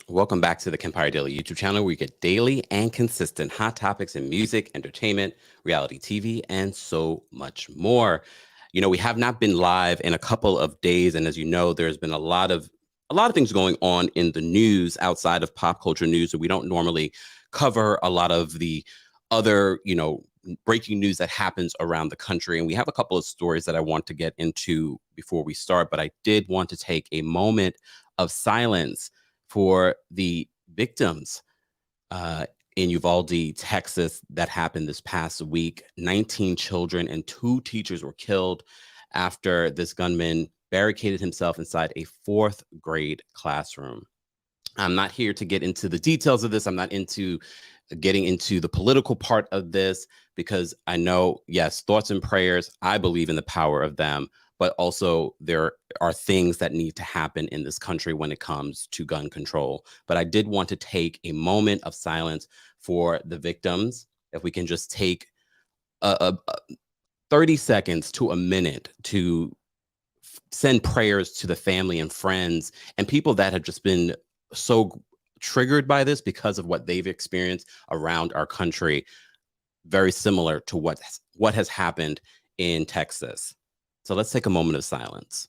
Welcome back to the Kempire Daily YouTube channel, where you get daily and consistent hot topics in music, entertainment, reality TV, and so much more. You know, we have not been live in a couple of days, and as you know, there's been a lot of things going on in the news outside of pop culture news, and we don't normally cover a lot of the other, breaking news that happens around the country. And we have a couple of stories that I want to get into before we start, but I did want to take a moment of silence for the victims in Uvalde, Texas, that happened this past week. 19 children and 2 teachers were killed after this gunman barricaded himself inside a 4th grade classroom. I'm not here to get into the details of this. I'm not into getting into the political part of this, because I know, yes, thoughts and prayers, I believe in the power of them, but also there are things that need to happen in this country when it comes to gun control. But I did want to take a moment of silence for the victims. If we can just take 30 seconds to a minute to send prayers to the family and friends and people that have just been so triggered by this because of what they've experienced around our country, very similar to what has happened in Texas. So let's take a moment of silence.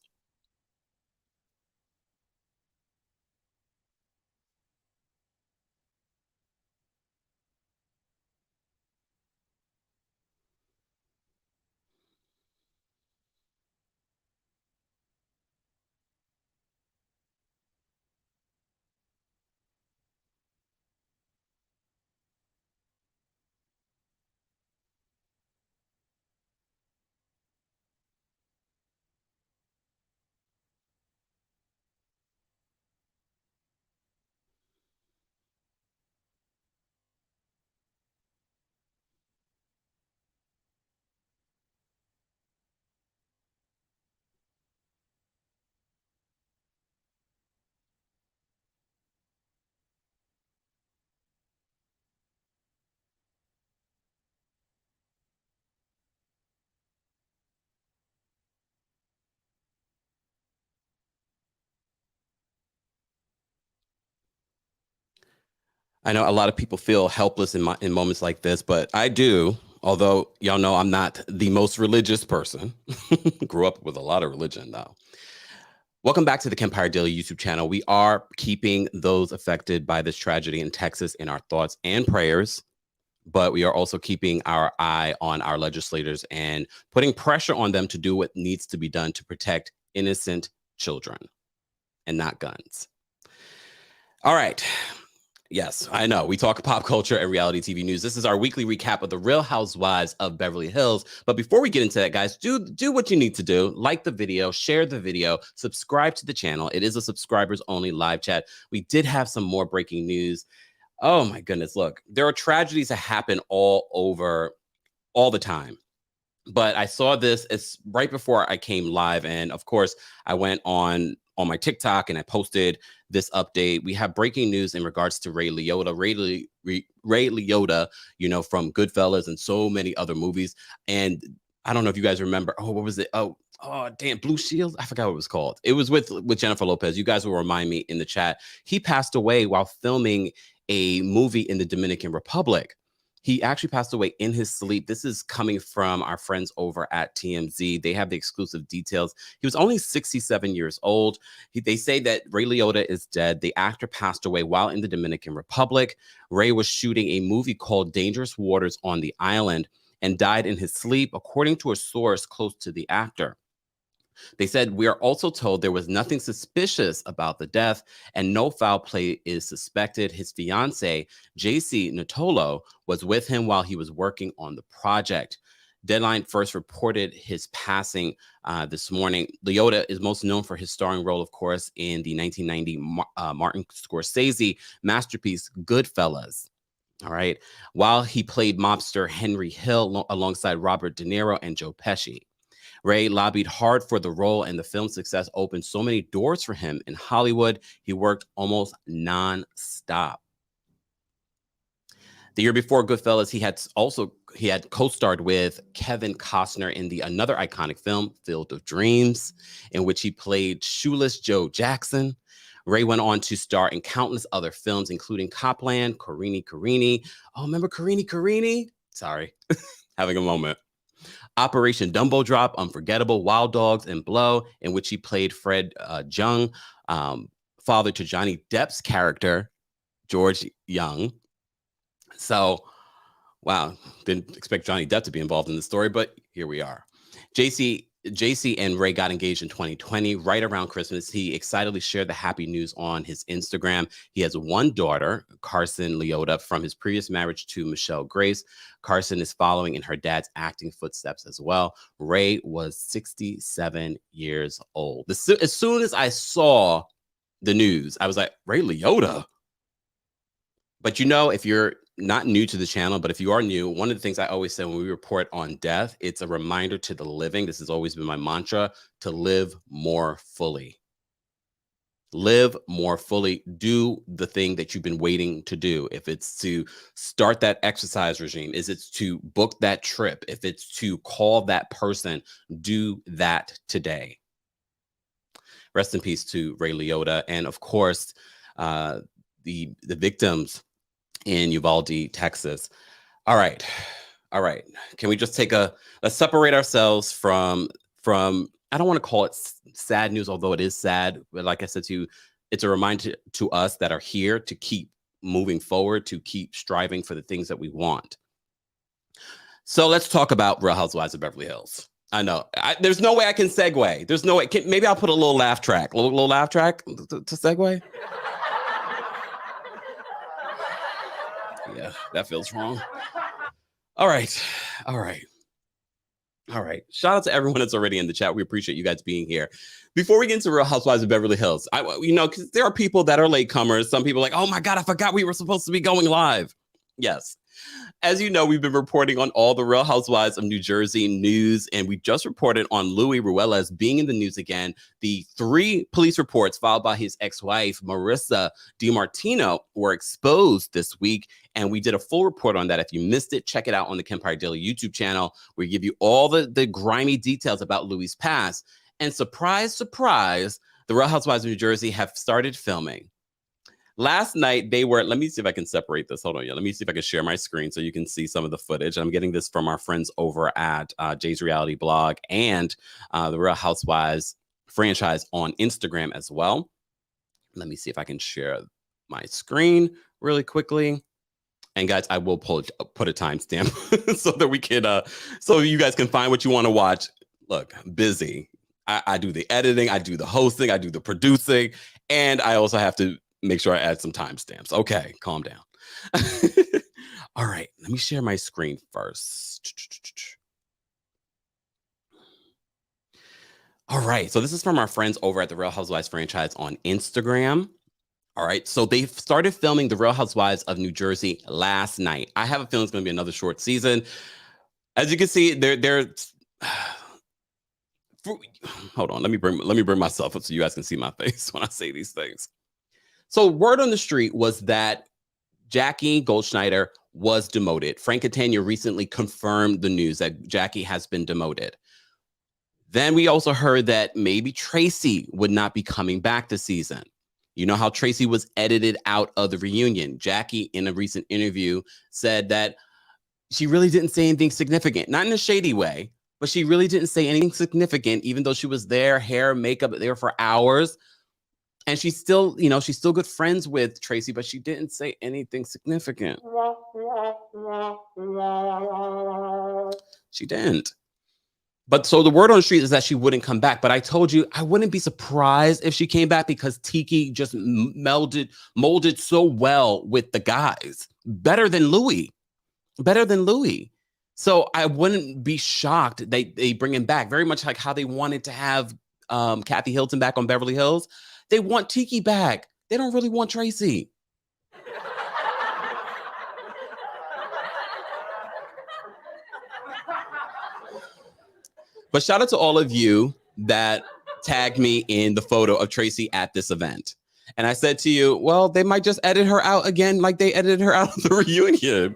I know a lot of people feel helpless in moments like this, but I do. Although y'all know I'm not the most religious person. Grew up with a lot of religion, though. Welcome back to the Kempire Daily YouTube channel. We are keeping those affected by this tragedy in Texas in our thoughts and prayers, but we are also keeping our eye on our legislators and putting pressure on them to do what needs to be done to protect innocent children and not guns. All right. Yes, I know. We talk pop culture and reality TV news. This is our weekly recap of the Real Housewives of Beverly Hills. But before we get into that, guys, do what you need to do. Like the video, share the video, subscribe to the channel. It is a subscribers only live chat. We did have some more breaking news. Oh my goodness. Look, there are tragedies that happen all over all the time. But I saw this, it's right before I came live. And of course, I went on my TikTok and I posted this update. We have breaking news in regards to Ray Liotta. Ray Liotta, from Goodfellas and so many other movies. And I don't know if you guys remember. Oh, what was it? Oh, damn, Blue Shield. I forgot what it was called. It was with Jennifer Lopez. You guys will remind me in the chat. He passed away while filming a movie in the Dominican Republic. He actually passed away in his sleep. This is coming from our friends over at TMZ. They have the exclusive details. He was only 67 years old. They say that Ray Liotta is dead. The actor passed away while in the Dominican Republic. Ray was shooting a movie called Dangerous Waters on the island and died in his sleep, according to a source close to the actor. They said, "We are also told there was nothing suspicious about the death and no foul play is suspected. His fiancee, JC Natolo, was with him while he was working on the project." Deadline first reported his passing this morning. Liotta is most known for his starring role, of course, in the 1990 Martin Scorsese masterpiece, Goodfellas. All right. While he played mobster Henry Hill alongside Robert De Niro and Joe Pesci. Ray lobbied hard for the role, and the film's success opened so many doors for him in Hollywood. He worked almost non-stop. The year before Goodfellas, he had co-starred with Kevin Costner in another iconic film, Field of Dreams, in which he played shoeless Joe Jackson. Ray went on to star in countless other films, including Copland, Carini. Oh, remember Carini? Sorry, having a moment. Operation Dumbo Drop, Unforgettable, Wild Dogs, and Blow, in which he played Fred Jung, father to Johnny Depp's character, George Young. So, wow, didn't expect Johnny Depp to be involved in the story, but here we are. JC and Ray got engaged in 2020, right around Christmas. He excitedly shared the happy news on his Instagram. He has one daughter, Carson Liotta, from his previous marriage to Michelle Grace. Carson is following in her dad's acting footsteps as well. Ray was 67 years old. As soon as I saw the news, I was like, Ray Liotta. But you know, if you're not new to the channel, but if you are new, one of the things I always say when we report on death, it's a reminder to the living. This has always been my mantra, to live more fully. Live more fully. Do the thing that you've been waiting to do. If it's to start that exercise regime, is it's to book that trip, if it's to call that person, do that today. Rest in peace to Ray Liotta. And of course, the victims in Uvalde, Texas. All right. Can we just let's separate ourselves from, I don't want to call it sad news, although it is sad. But like I said to you, it's a reminder to us that are here to keep moving forward, to keep striving for the things that we want. So let's talk about Real Housewives of Beverly Hills. I know there's no way I can segue. There's no way. Maybe I'll put a little laugh track, little laugh track to segue. Yeah, that feels wrong. All right. Shout out to everyone that's already in the chat. We appreciate you guys being here. Before we get into Real Housewives of Beverly Hills, because there are people that are latecomers. Some people are like, oh my God, I forgot we were supposed to be going live. Yes. As you know, we've been reporting on all the Real Housewives of New Jersey news, and we just reported on Louis Ruelas being in the news again. The 3 police reports filed by his ex-wife, Marissa DiMartino, were exposed this week, and we did a full report on that. If you missed it, check it out on the Kempire Daily YouTube channel. We give you all the grimy details about Louis' past. And surprise, surprise, the Real Housewives of New Jersey have started filming. Last night, let me see if I can separate this. Hold on. Let me see if I can share my screen so you can see some of the footage. I'm getting this from our friends over at Jay's Reality Blog and the Real Housewives franchise on Instagram as well. Let me see if I can share my screen really quickly. And guys, I will put a timestamp so that we can, so you guys can find what you want to watch. Look, busy. I do the editing, I do the hosting, I do the producing, and I also have to make sure I add some timestamps. Okay, calm down. All right, let me share my screen first. All right, so this is from our friends over at the Real Housewives franchise on Instagram. All right, so they started filming the Real Housewives of New Jersey last night. I have a feeling it's going to be another short season. As you can see, hold on, let me bring myself up so you guys can see my face when I say these things. So word on the street was that Jackie Goldschneider was demoted. Frank Catania recently confirmed the news that Jackie has been demoted. Then we also heard that maybe Tracy would not be coming back this season. You know how Tracy was edited out of the reunion. Jackie, in a recent interview, said that she really didn't say anything significant, not in a shady way, but she really didn't say anything significant, even though she was there, hair, makeup, there for hours. And she's still, she's still good friends with Tracy, but she didn't say anything significant. She didn't. But so the word on the street is that she wouldn't come back. But I told you I wouldn't be surprised if she came back because Tiki just molded so well with the guys. Better than Louis. Better than Louis. So I wouldn't be shocked they bring him back. Very much like how they wanted to have Kathy Hilton back on Beverly Hills. They want Tiki back. They don't really want Tracy. But shout out to all of you that tagged me in the photo of Tracy at this event. And I said to you, well, they might just edit her out again like they edited her out of the reunion.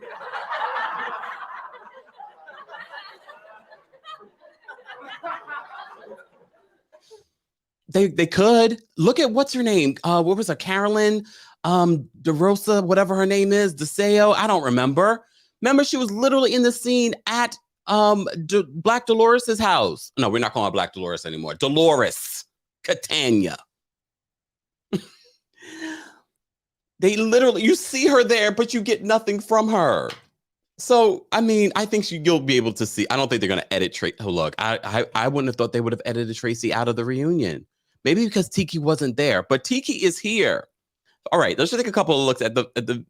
They could. Look at what's her name? What was her? Carolyn DeRosa, whatever her name is, DeSeo. I don't remember. Remember, she was literally in the scene at Black Dolores's house. No, we're not calling her Black Dolores anymore. Dolores Catania. They literally, you see her there, but you get nothing from her. So, I mean, I think you'll be able to see. I don't think they're going to edit Tracy. Oh, look, I wouldn't have thought they would have edited Tracy out of the reunion. Maybe because Tiki wasn't there, but Tiki is here. All right, let's just take a couple of looks at the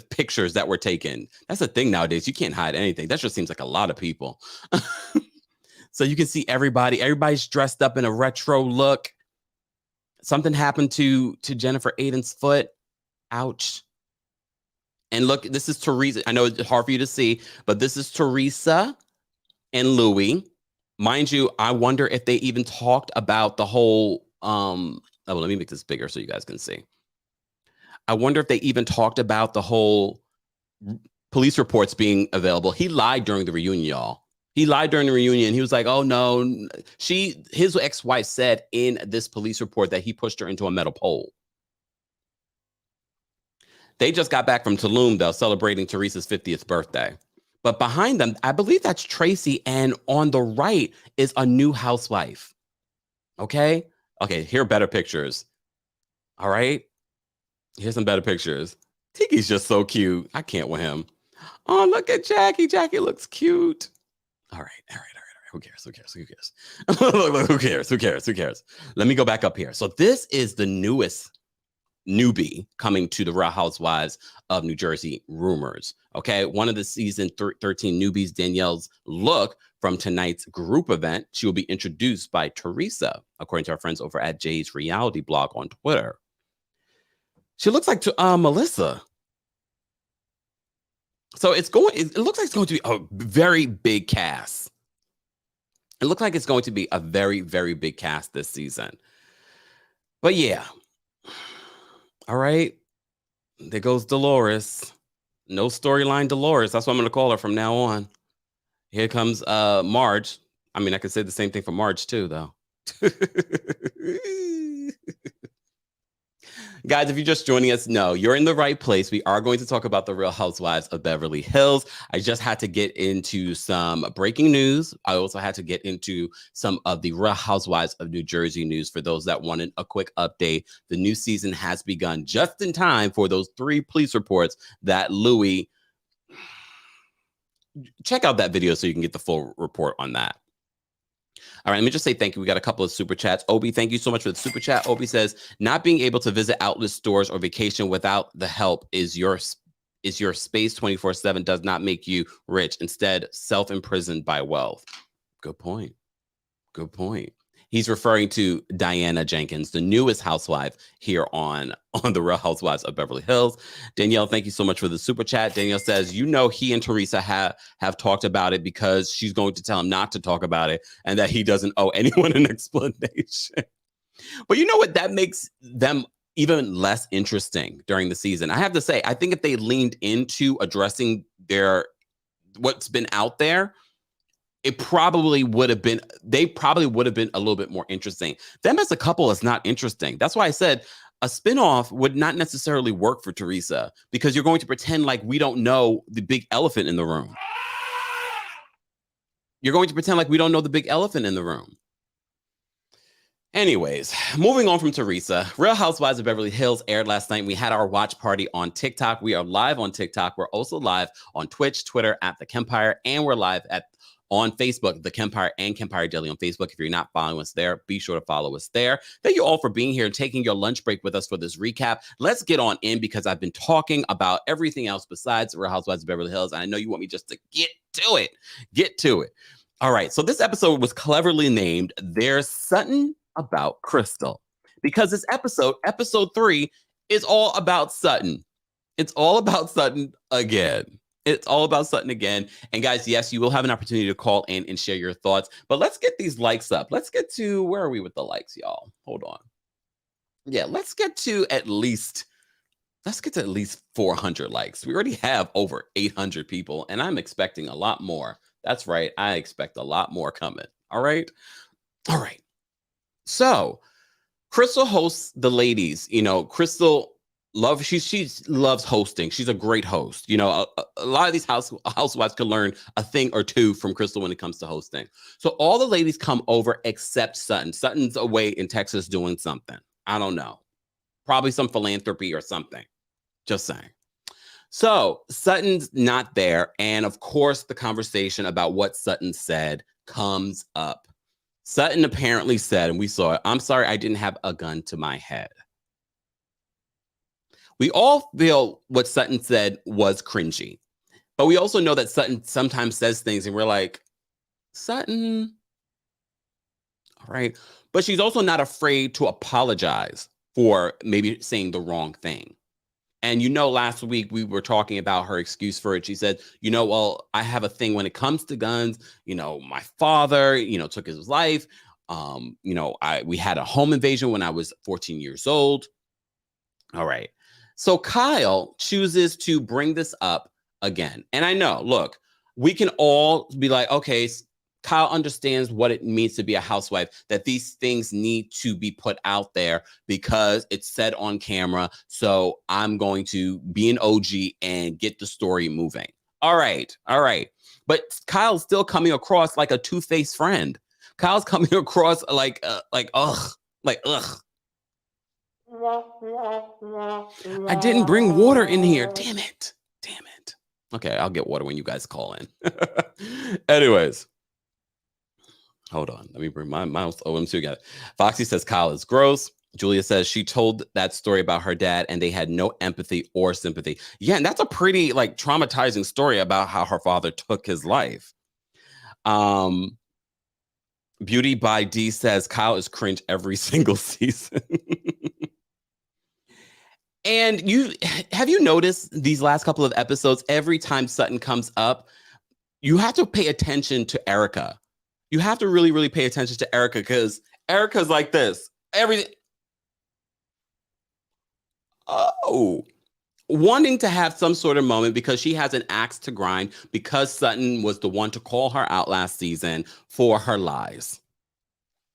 pictures that were taken. That's the thing nowadays. You can't hide anything. That just seems like a lot of people. So you can see everybody. Everybody's dressed up in a retro look. Something happened to Jennifer Aiden's foot. Ouch. And look, this is Teresa. I know it's hard for you to see, but this is Teresa and Louis. Mind you, I wonder if they even talked about the whole, let me make this bigger so you guys can see. I wonder if they even talked about the whole police reports being available. He lied during the reunion, y'all. He lied during the reunion. He was like, oh no, his ex-wife said in this police report that he pushed her into a metal pole. They just got back from Tulum, though, celebrating Teresa's 50th birthday. But behind them, I believe that's Tracy. And on the right is a new housewife. Okay? Okay, here are better pictures. All right? Here's some better pictures. Tiki's just so cute. I can't with him. Oh, look at Jackie. Jackie looks cute. All right. Who cares? Look, who cares? Let me go back up here. So this is the newest newbie coming to the Real Housewives of New Jersey rumors. Okay, one of the season 13 newbies, Danielle's look from tonight's group event. She will be introduced by Teresa, according to our friends over at Jay's Reality blog on Twitter. She looks like Melissa. So it looks like it's going to be a very big cast. It looks like it's going to be a very, very big cast this season. But yeah. All right. There goes Dolores. No storyline Dolores. That's what I'm going to call her from now on. Here comes Marge. I mean, I could say the same thing for Marge too, though. Guys, if you're just joining us, no, you're in the right place. We are going to talk about the Real Housewives of Beverly Hills. I just had to get into some breaking news. I also had to get into some of the Real Housewives of New Jersey news for those that wanted a quick update. The new season has begun just in time for those 3 police reports that Louis. Check out that video so you can get the full report on that. All right, let me just say thank you. We got a couple of super chats. Obi, thank you so much for the super chat. Obi says, not being able to visit outlet stores or vacation without the help is your space 24/7 does not make you rich. Instead, self-imprisoned by wealth. Good point. Good point. He's referring to Diana Jenkins, the newest housewife here on the Real Housewives of Beverly Hills. Danielle, thank you so much for the super chat. Danielle says, you know, he and Teresa have talked about it because she's going to tell him not to talk about it and that he doesn't owe anyone an explanation. But you know what? That makes them even less interesting during the season. I have to say, I think if they leaned into addressing what's been out there, they probably would have been a little bit more interesting. Them as a couple is not interesting. That's why I said a spinoff would not necessarily work for Teresa because you're going to pretend like we don't know the big elephant in the room. You're going to pretend like we don't know the big elephant in the room. Anyways, moving on from Teresa, Real Housewives of Beverly Hills aired last night. We had our watch party on TikTok. We are live on TikTok. We're also live on Twitch, Twitter, at TheKempire, and we're live on Facebook, The Kempire and Kempire Daily on Facebook. If you're not following us there, be sure to follow us there. Thank you all for being here and taking your lunch break with us for this recap. Let's get on in because I've been talking about everything else besides Real Housewives of Beverly Hills. And I know you want me just to get to it. Get to it. All right. So this episode was cleverly named There's Sutton About Crystal because this episode 3, is all about Sutton. It's all about Sutton again. It's all about Sutton again. And guys, yes, you will have an opportunity to call in and share your thoughts. But let's get these likes up. Let's get to, where are we with the likes, y'all? Hold on. Yeah, let's get to at least 400 likes. We already have over 800 people, and I'm expecting a lot more. That's right. I expect a lot more coming. All right. All right. So Crystal hosts the ladies. You know, Crystal she loves hosting. She's a great host. You know, a lot of these housewives can learn a thing or two from Crystal when it comes to hosting. So all the ladies come over except Sutton. Sutton's away in Texas doing something. I don't know. Probably some philanthropy or something. Just saying. So Sutton's not there. And of course, the conversation about what Sutton said comes up. Sutton apparently said, and we saw it, "I'm sorry I didn't have a gun to my head." We all feel what Sutton said was cringy. But we also know that Sutton sometimes says things and we're like, Sutton, all right. But she's also not afraid to apologize for maybe saying the wrong thing. And you know, last week we were talking about her excuse for it. She said, you know, well, I have a thing when it comes to guns. You know, my father, you know, took his life. You know, we had a home invasion when I was 14 years old. All right. So Kyle chooses to bring this up again. And I know, look, we can all be like, okay, Kyle understands what it means to be a housewife, that these things need to be put out there because it's said on camera. So I'm going to be an OG and get the story moving. All right. All right. But Kyle's still coming across like a two-faced friend. Kyle's coming across like, ugh. I didn't bring water in here. Damn it. Damn it. Okay, I'll get water when you guys call in. Anyways. Hold on. Let me bring my mouse. Oh, I'm too good. Foxy says Kyle is gross. Julia says she told that story about her dad and they had no empathy or sympathy. Yeah, and that's a pretty like traumatizing story about how her father took his life. Beauty by D says Kyle is cringe every single season. And have you noticed these last couple of episodes, every time Sutton comes up, you have to pay attention to Erica. You have to really, really pay attention to Erica because Erica's like this. Wanting to have some sort of moment because she has an axe to grind because Sutton was the one to call her out last season for her lies.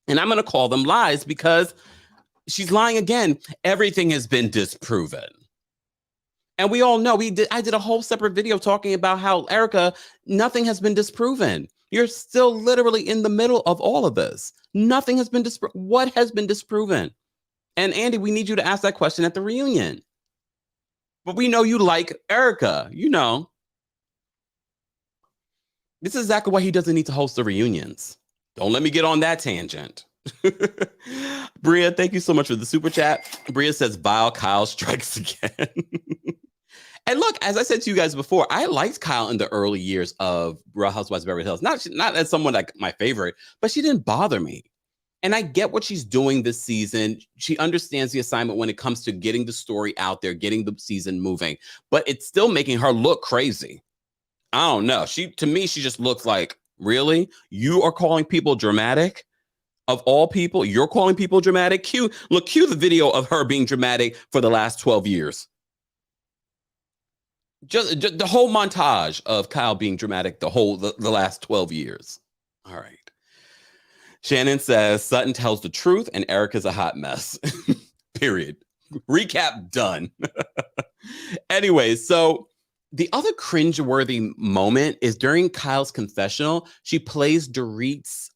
And I'm going to call them lies because she's lying again. Everything has been disproven. And we all know I did a whole separate video talking about how Erica, nothing has been disproven. You're still literally in the middle of all of this. Nothing has been disproven. What has been disproven? And Andy, we need you to ask that question at the reunion. But we know you like Erica, you know. This is exactly why he doesn't need to host the reunions. Don't let me get on that tangent. Bria, thank you so much for the super chat. Bria says, vile Kyle strikes again. And look, as I said to you guys before, I liked Kyle in the early years of Real Housewives of Beverly Hills. Not as someone like my favorite, but she didn't bother me. And I get what she's doing this season. She understands the assignment when it comes to getting the story out there, getting the season moving. But it's still making her look crazy. I don't know. To me, she just looks like, really? You are calling people dramatic? Of all people, you're calling people dramatic? Cue the video of her being dramatic for the last 12 years. Just the whole montage of Kyle being dramatic the last 12 years. All right. Shannon says Sutton tells the truth and Erica's a hot mess. Period. Recap done. Anyway, so the other cringeworthy moment is during Kyle's confessional. She plays Dorit's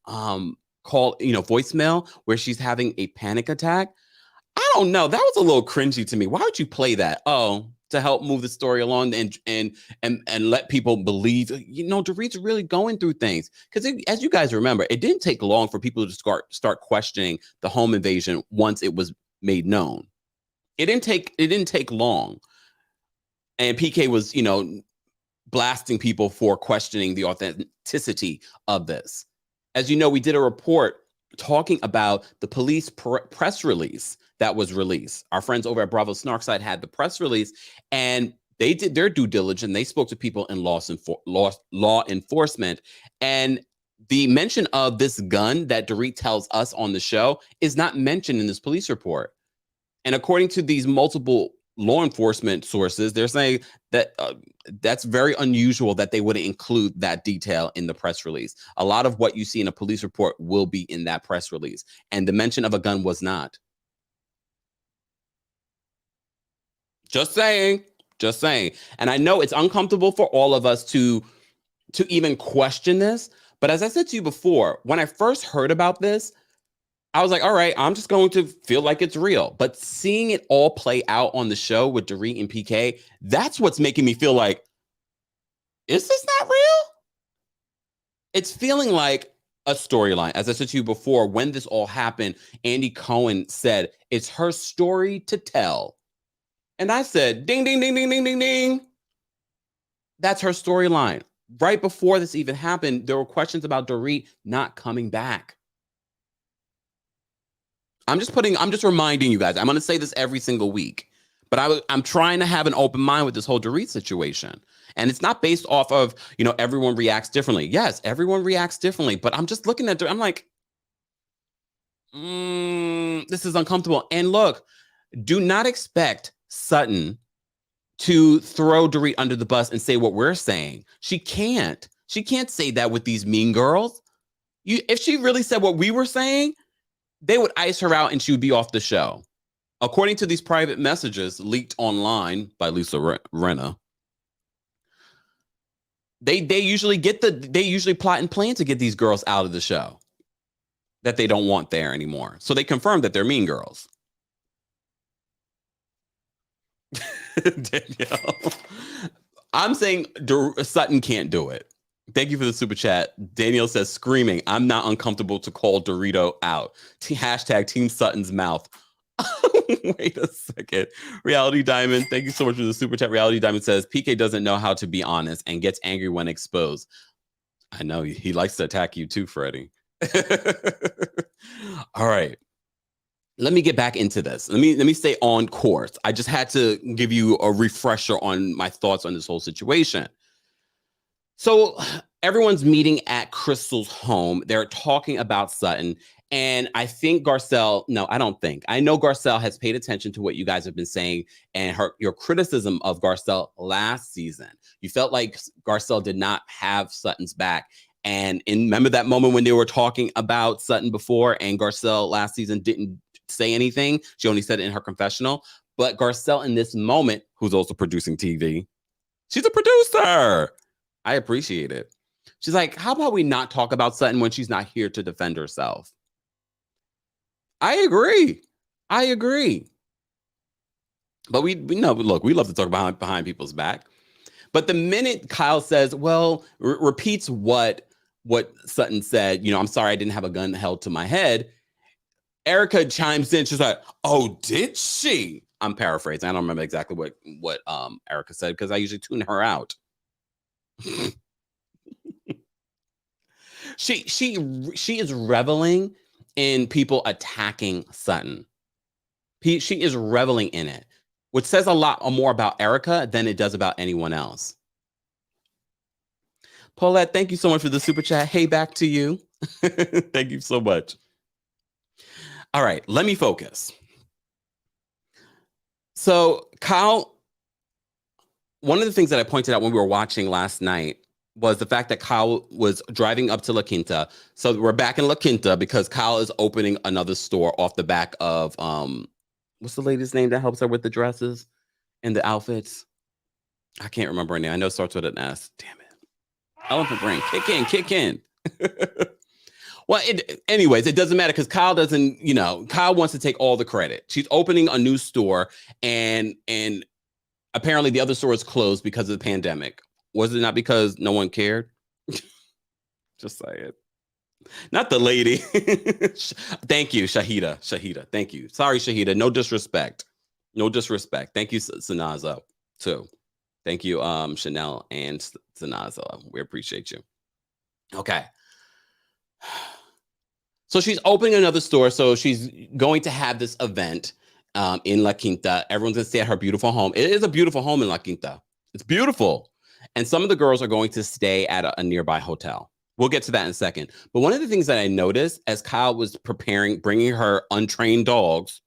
voicemail where she's having a panic attack. I don't know. That was a little cringy to me. Why would you play that? Oh, to help move the story along and let people believe, Dorit's really going through things. Because as you guys remember, it didn't take long for people to start questioning the home invasion once it was made known. It didn't take long. And PK was, blasting people for questioning the authenticity of this. As you know, we did a report talking about the police press release that was released. Our friends over at Bravo Snarkside had the press release, and they did their due diligence. They spoke to people in law enforcement, and the mention of this gun that Dorit tells us on the show is not mentioned in this police report. And according to these multiple law enforcement sources, they're saying that that's very unusual that they wouldn't include that detail in the press release. A lot of what you see in a police report will be in that press release, and the mention of a gun was not. Just saying. And I know it's uncomfortable for all of us to even question this, but as I said to you before, when I first heard about this, I was like, all right, I'm just going to feel like it's real. But seeing it all play out on the show with Dorit and PK, that's what's making me feel like, is this not real? It's feeling like a storyline. As I said to you before, when this all happened, Andy Cohen said, it's her story to tell. And I said, ding, ding, ding, ding, ding, ding, ding. That's her storyline. Right before this even happened, there were questions about Dorit not coming back. I'm just reminding you guys. I'm going to say this every single week, but I'm trying to have an open mind with this whole Dorit situation. And it's not based off of, everyone reacts differently. Yes, everyone reacts differently, but I'm just looking at, I'm like, this is uncomfortable. And look, do not expect Sutton to throw Dorit under the bus and say what we're saying. She can't say that with these mean girls. If she really said what we were saying, they would ice her out and she would be off the show. According to these private messages leaked online by Lisa Rinna, they usually plot and plan to get these girls out of the show that they don't want there anymore. So they confirmed that they're mean girls. Danielle, I'm saying Sutton can't do it. Thank you for the super chat. Daniel says, screaming, I'm not uncomfortable to call Dorito out. Hashtag Team Sutton's mouth. Wait a second. Reality Diamond, thank you so much for the super chat. Reality Diamond says, PK doesn't know how to be honest and gets angry when exposed. I know he likes to attack you too, Freddie. All right. Let me get back into this. Let me stay on course. I just had to give you a refresher on my thoughts on this whole situation. So everyone's meeting at Crystal's home. They're talking about Sutton. And I think Garcelle, no, I don't think. I know Garcelle has paid attention to what you guys have been saying and your criticism of Garcelle last season. You felt like Garcelle did not have Sutton's back. And remember that moment when they were talking about Sutton before and Garcelle last season didn't say anything? She only said it in her confessional. But Garcelle in this moment, who's also producing TV, she's a producer. I appreciate it. She's like, how about we not talk about Sutton when she's not here to defend herself? I agree. But we know, look, we love to talk behind people's back. But the minute Kyle says, well, repeats what Sutton said, I'm sorry I didn't have a gun held to my head, Erica chimes in. She's like, oh, did she? I'm paraphrasing. I don't remember exactly what Erica said because I usually tune her out. She is reveling in people attacking Sutton. She is reveling in it, which says a lot more about Erica than it does about anyone else. Paulette, thank you so much for the super chat. Hey, back to you. Thank you so much. All right, let me focus. So, Kyle, one of the things that I pointed out when we were watching last night was the fact that Kyle was driving up to La Quinta. So we're back in La Quinta because Kyle is opening another store off the back of, what's the lady's name that helps her with the dresses and the outfits? I can't remember her name. I know it starts with an S. Damn it. Elephant brain. Kick in. Well, anyways, it doesn't matter because Kyle doesn't, Kyle wants to take all the credit. She's opening a new store and Apparently, the other store is closed because of the pandemic. Was it not because no one cared? Just say it. Not the lady. Thank you, Shahida. Shahida, thank you. Sorry, Shahida. No disrespect. No disrespect. Thank you, Sanazo, too. Thank you, Chanel and Sanazo. We appreciate you. Okay. So she's opening another store. So she's going to have this event in La Quinta. Everyone's going to stay at her beautiful home. It is a beautiful home in La Quinta. It's beautiful. And some of the girls are going to stay at a nearby hotel. We'll get to that in a second. But one of the things that I noticed as Kyle was bringing her untrained dogs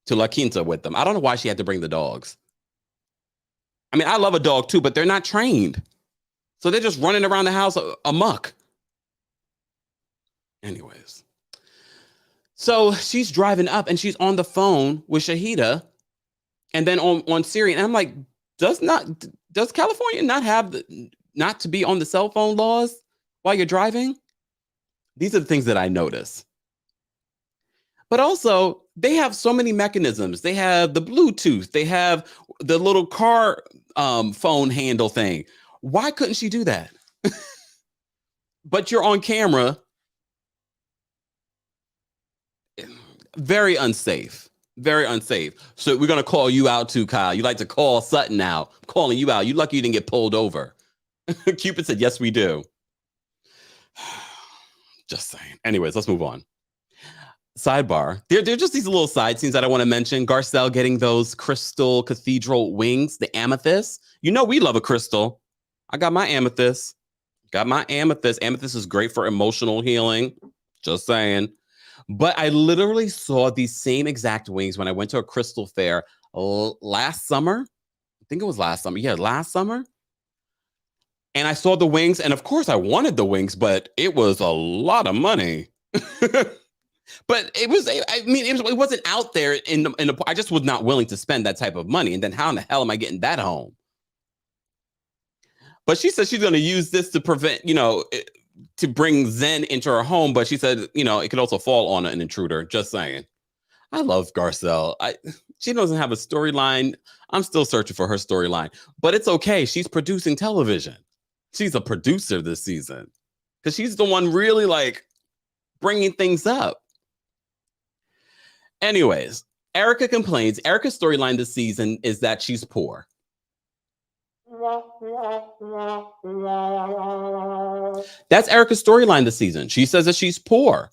to La Quinta with them. I don't know why she had to bring the dogs. I mean, I love a dog too, but they're not trained. So they're just running around the house amok. Anyways. So she's driving up and she's on the phone with Shahida and then on Siri. And I'm like, does California not have not to be on the cell phone laws while you're driving? These are the things that I notice. But also, they have so many mechanisms. They have the Bluetooth. They have the little car phone handle thing. Why couldn't she do that? But you're on camera. Very unsafe. Very unsafe. So we're going to call you out too, Kyle. You like to call Sutton out. I'm calling you out. You're lucky you didn't get pulled over. Cupid said, yes, we do. Just saying. Anyways, let's move on. Sidebar. They're just these little side scenes that I want to mention. Garcelle getting those crystal cathedral wings, the amethyst. You know we love a crystal. I got my amethyst. Got my amethyst. Amethyst is great for emotional healing. Just saying. But I literally saw these same exact wings when I went to a crystal fair last summer. I think it was last summer. Yeah, last summer. And I saw the wings. And of course, I wanted the wings, but it was a lot of money. But it was, I mean, it wasn't out there in the, I just was not willing to spend that type of money. And then how in the hell am I getting that home? But she said she's going to use this to prevent, to bring Zen into her home. But she said, it could also fall on an intruder. Just saying. I love Garcelle. She doesn't have a storyline. I'm still searching for her storyline. But it's okay. She's producing television. She's a producer this season. Because she's the one really bringing things up. Anyways, Erica complains. Erica's storyline this season is that she's poor. That's Erica's storyline this season. She says that she's poor.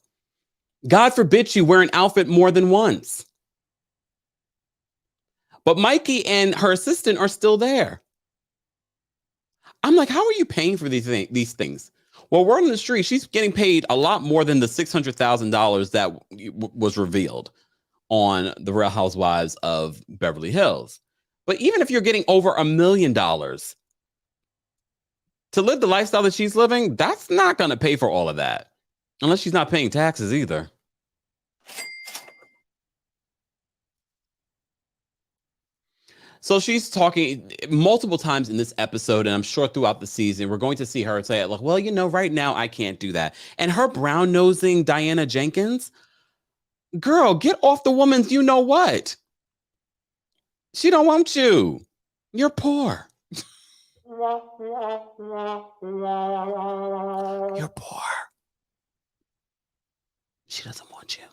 God forbid she wear an outfit more than once. But Mikey and her assistant are still there. I'm like, how are you paying for these things? Well, word on the street, she's getting paid a lot more than the $600,000 that was revealed on the Real Housewives of Beverly Hills. But even if you're getting over $1 million to live the lifestyle that she's living, that's not going to pay for all of that. Unless she's not paying taxes either. So she's talking multiple times in this episode, and I'm sure throughout the season, we're going to see her say, well, right now I can't do that. And her brown-nosing Diana Jenkins, girl, get off the woman's you-know-what. She don't want you. You're poor. You're poor. She doesn't want you.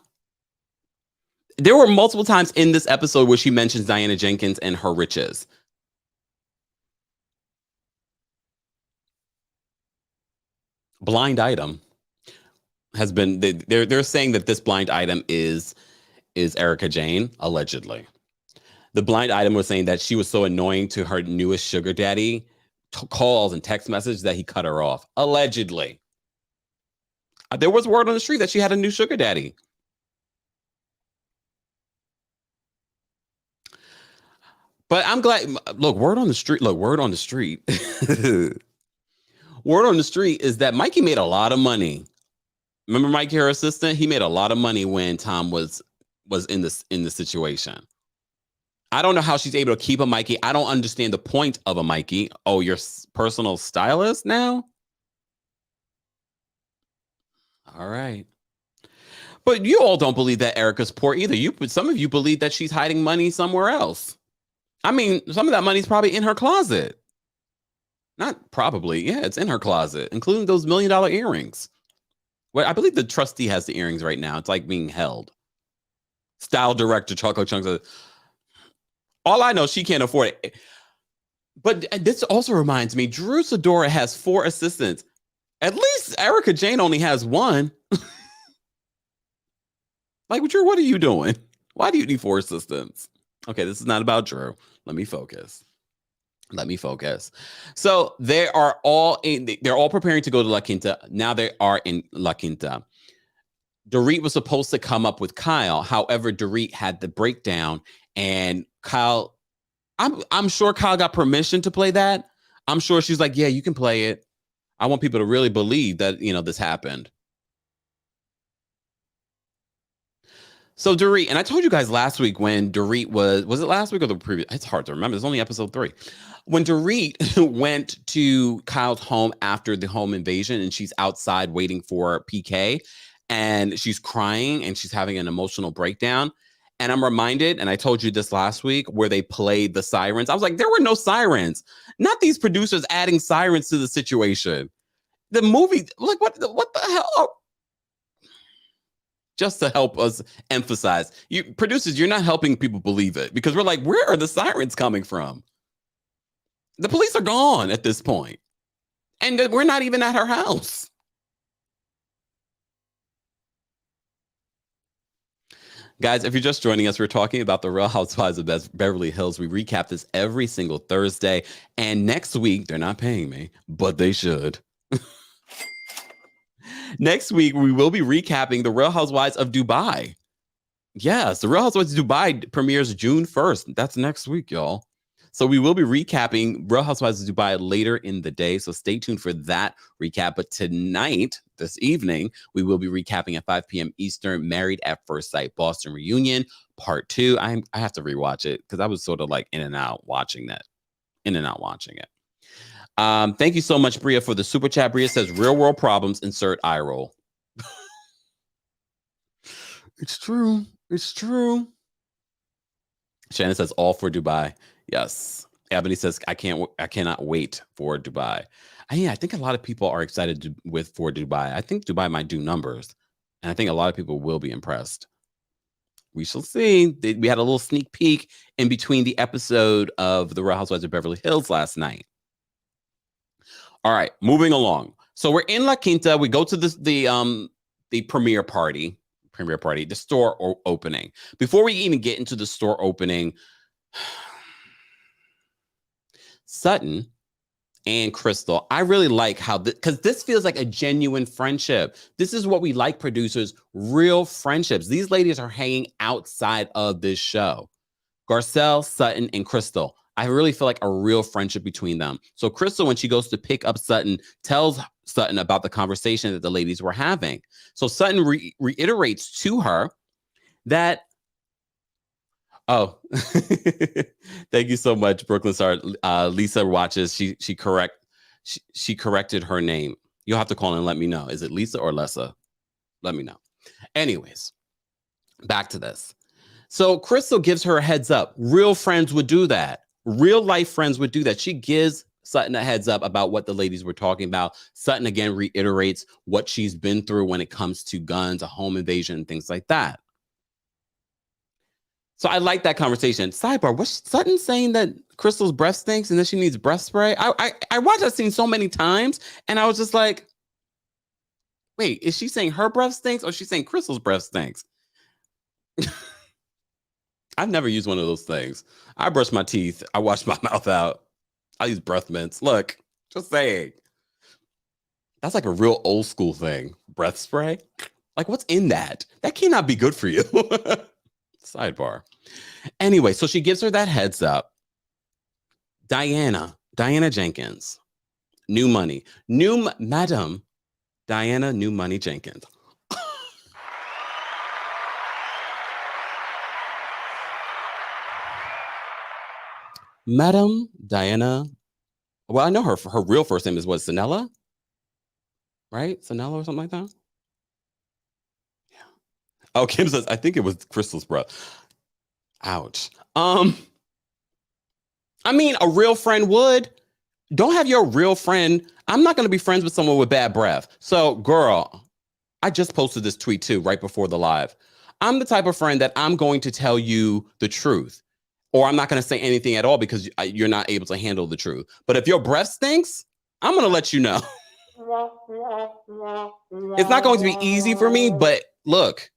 There were multiple times in this episode where she mentions Diana Jenkins and her riches. Blind item has been, they're saying that this blind item is Erica Jane, allegedly. The blind item was saying that she was so annoying to her newest sugar daddy, calls and text messages, that he cut her off. Allegedly. There was word on the street that she had a new sugar daddy. But I'm glad, word on the street. Word on the street is that Mikey made a lot of money. Remember Mikey, her assistant? He made a lot of money when Tom was in the situation. I don't know how she's able to keep a Mikey. I don't understand the point of a Mikey. Oh, your personal stylist now? All right. But you all don't believe that Erica's poor either. Some of you believe that she's hiding money somewhere else. I mean, some of that money's probably in her closet. Not probably. Yeah, it's in her closet, including those $1 million earrings. Well, I believe the trustee has the earrings right now. It's like being held. Style director, Choco Chunks. All I know, she can't afford it. But this also reminds me, Drew Sidora has 4 assistants. At least Erica Jane only has 1. Like, Drew, what are you doing? Why do you need 4 assistants? Okay, this is not about Drew. Let me focus. So they're all preparing to go to La Quinta. Now they are in La Quinta. Dorit was supposed to come up with Kyle. However, Dorit had the breakdown, and Kyle, I'm sure Kyle got permission to play that. I'm sure she's like, yeah, you can play it. I want people to really believe that, this happened. So Dorit, and I told you guys last week when Dorit was it last week or the previous? It's hard to remember. It's only episode 3. When Dorit went to Kyle's home after the home invasion, and she's outside waiting for PK, and she's crying and she's having an emotional breakdown. And I'm reminded, and I told you this last week, where they played the sirens. I was like, there were no sirens. Not these producers adding sirens to the situation. The movie, like, what the hell? Just to help us emphasize, you producers, you're not helping people believe it, because we're like, where are the sirens coming from? The police are gone at this point, and we're not even at her house. Guys, if you're just joining us, we're talking about the Real Housewives of Beverly Hills. We recap this every single Thursday, and next week, they're not paying me, but they should. Next week, we will be recapping the Real Housewives of Dubai. Yes, the Real Housewives of Dubai premieres June 1st. That's next week, y'all. So we will be recapping Real Housewives of Dubai later in the day. So stay tuned for that recap. But tonight, this evening, we will be recapping at 5 p.m. Eastern, Married at First Sight Boston Reunion, Part 2. I have to rewatch it because I was sort of like in and out watching it. Thank you so much, Bria, for the super chat. Bria says, real world problems, insert eye roll. It's true. Shannon says, all for Dubai. Yes. Ebony says, I cannot wait for Dubai. I think a lot of people are excited for Dubai. I think Dubai might do numbers, and I think a lot of people will be impressed. We shall see. We had a little sneak peek in between the episode of The Real Housewives of Beverly Hills last night. All right, moving along. So we're in La Quinta. We go to the premiere party, the store opening. Before we even get into the store opening, Sutton and Crystal, I really like how because this feels like a genuine friendship. This is what we like, producers, real friendships. These ladies are hanging outside of this show. Garcelle, Sutton, and Crystal. I really feel like a real friendship between them. So Crystal, when she goes to pick up Sutton, tells Sutton about the conversation that the ladies were having. So Sutton reiterates to her that, oh, thank you so much, Brooklyn Star. Lisa watches. She corrected her name. You'll have to call and let me know. Is it Lisa or Lessa? Let me know. Anyways, back to this. So Crystal gives her a heads up. Real friends would do that. Real life friends would do that. She gives Sutton a heads up about what the ladies were talking about. Sutton again reiterates what she's been through when it comes to guns, a home invasion, and things like that. So I like that conversation. Sidebar, was Sutton saying that Crystal's breath stinks and that she needs breath spray? I watched that scene so many times, and I was just like, wait, is she saying her breath stinks or is she saying Crystal's breath stinks? I've never used one of those things. I brush my teeth. I wash my mouth out. I use breath mints. Look, just saying. That's like a real old school thing. Breath spray? Like, what's in that? That cannot be good for you. Sidebar. Anyway, so she gives her that heads up. Diana Jenkins, New Money. Madam Diana New Money Jenkins. Madam Diana. Well, I know her real first name is what, Sanella? Right? Sanella or something like that? Yeah. Oh, Kim says, I think it was Crystal's breath. Ouch. I mean, a real friend would. Don't have your real friend. I'm not going to be friends with someone with bad breath. So, girl, I just posted this tweet too, right before the live. I'm the type of friend that I'm going to tell you the truth, or I'm not going to say anything at all because you're not able to handle the truth. But if your breath stinks, I'm going to let you know. It's not going to be easy for me, but look,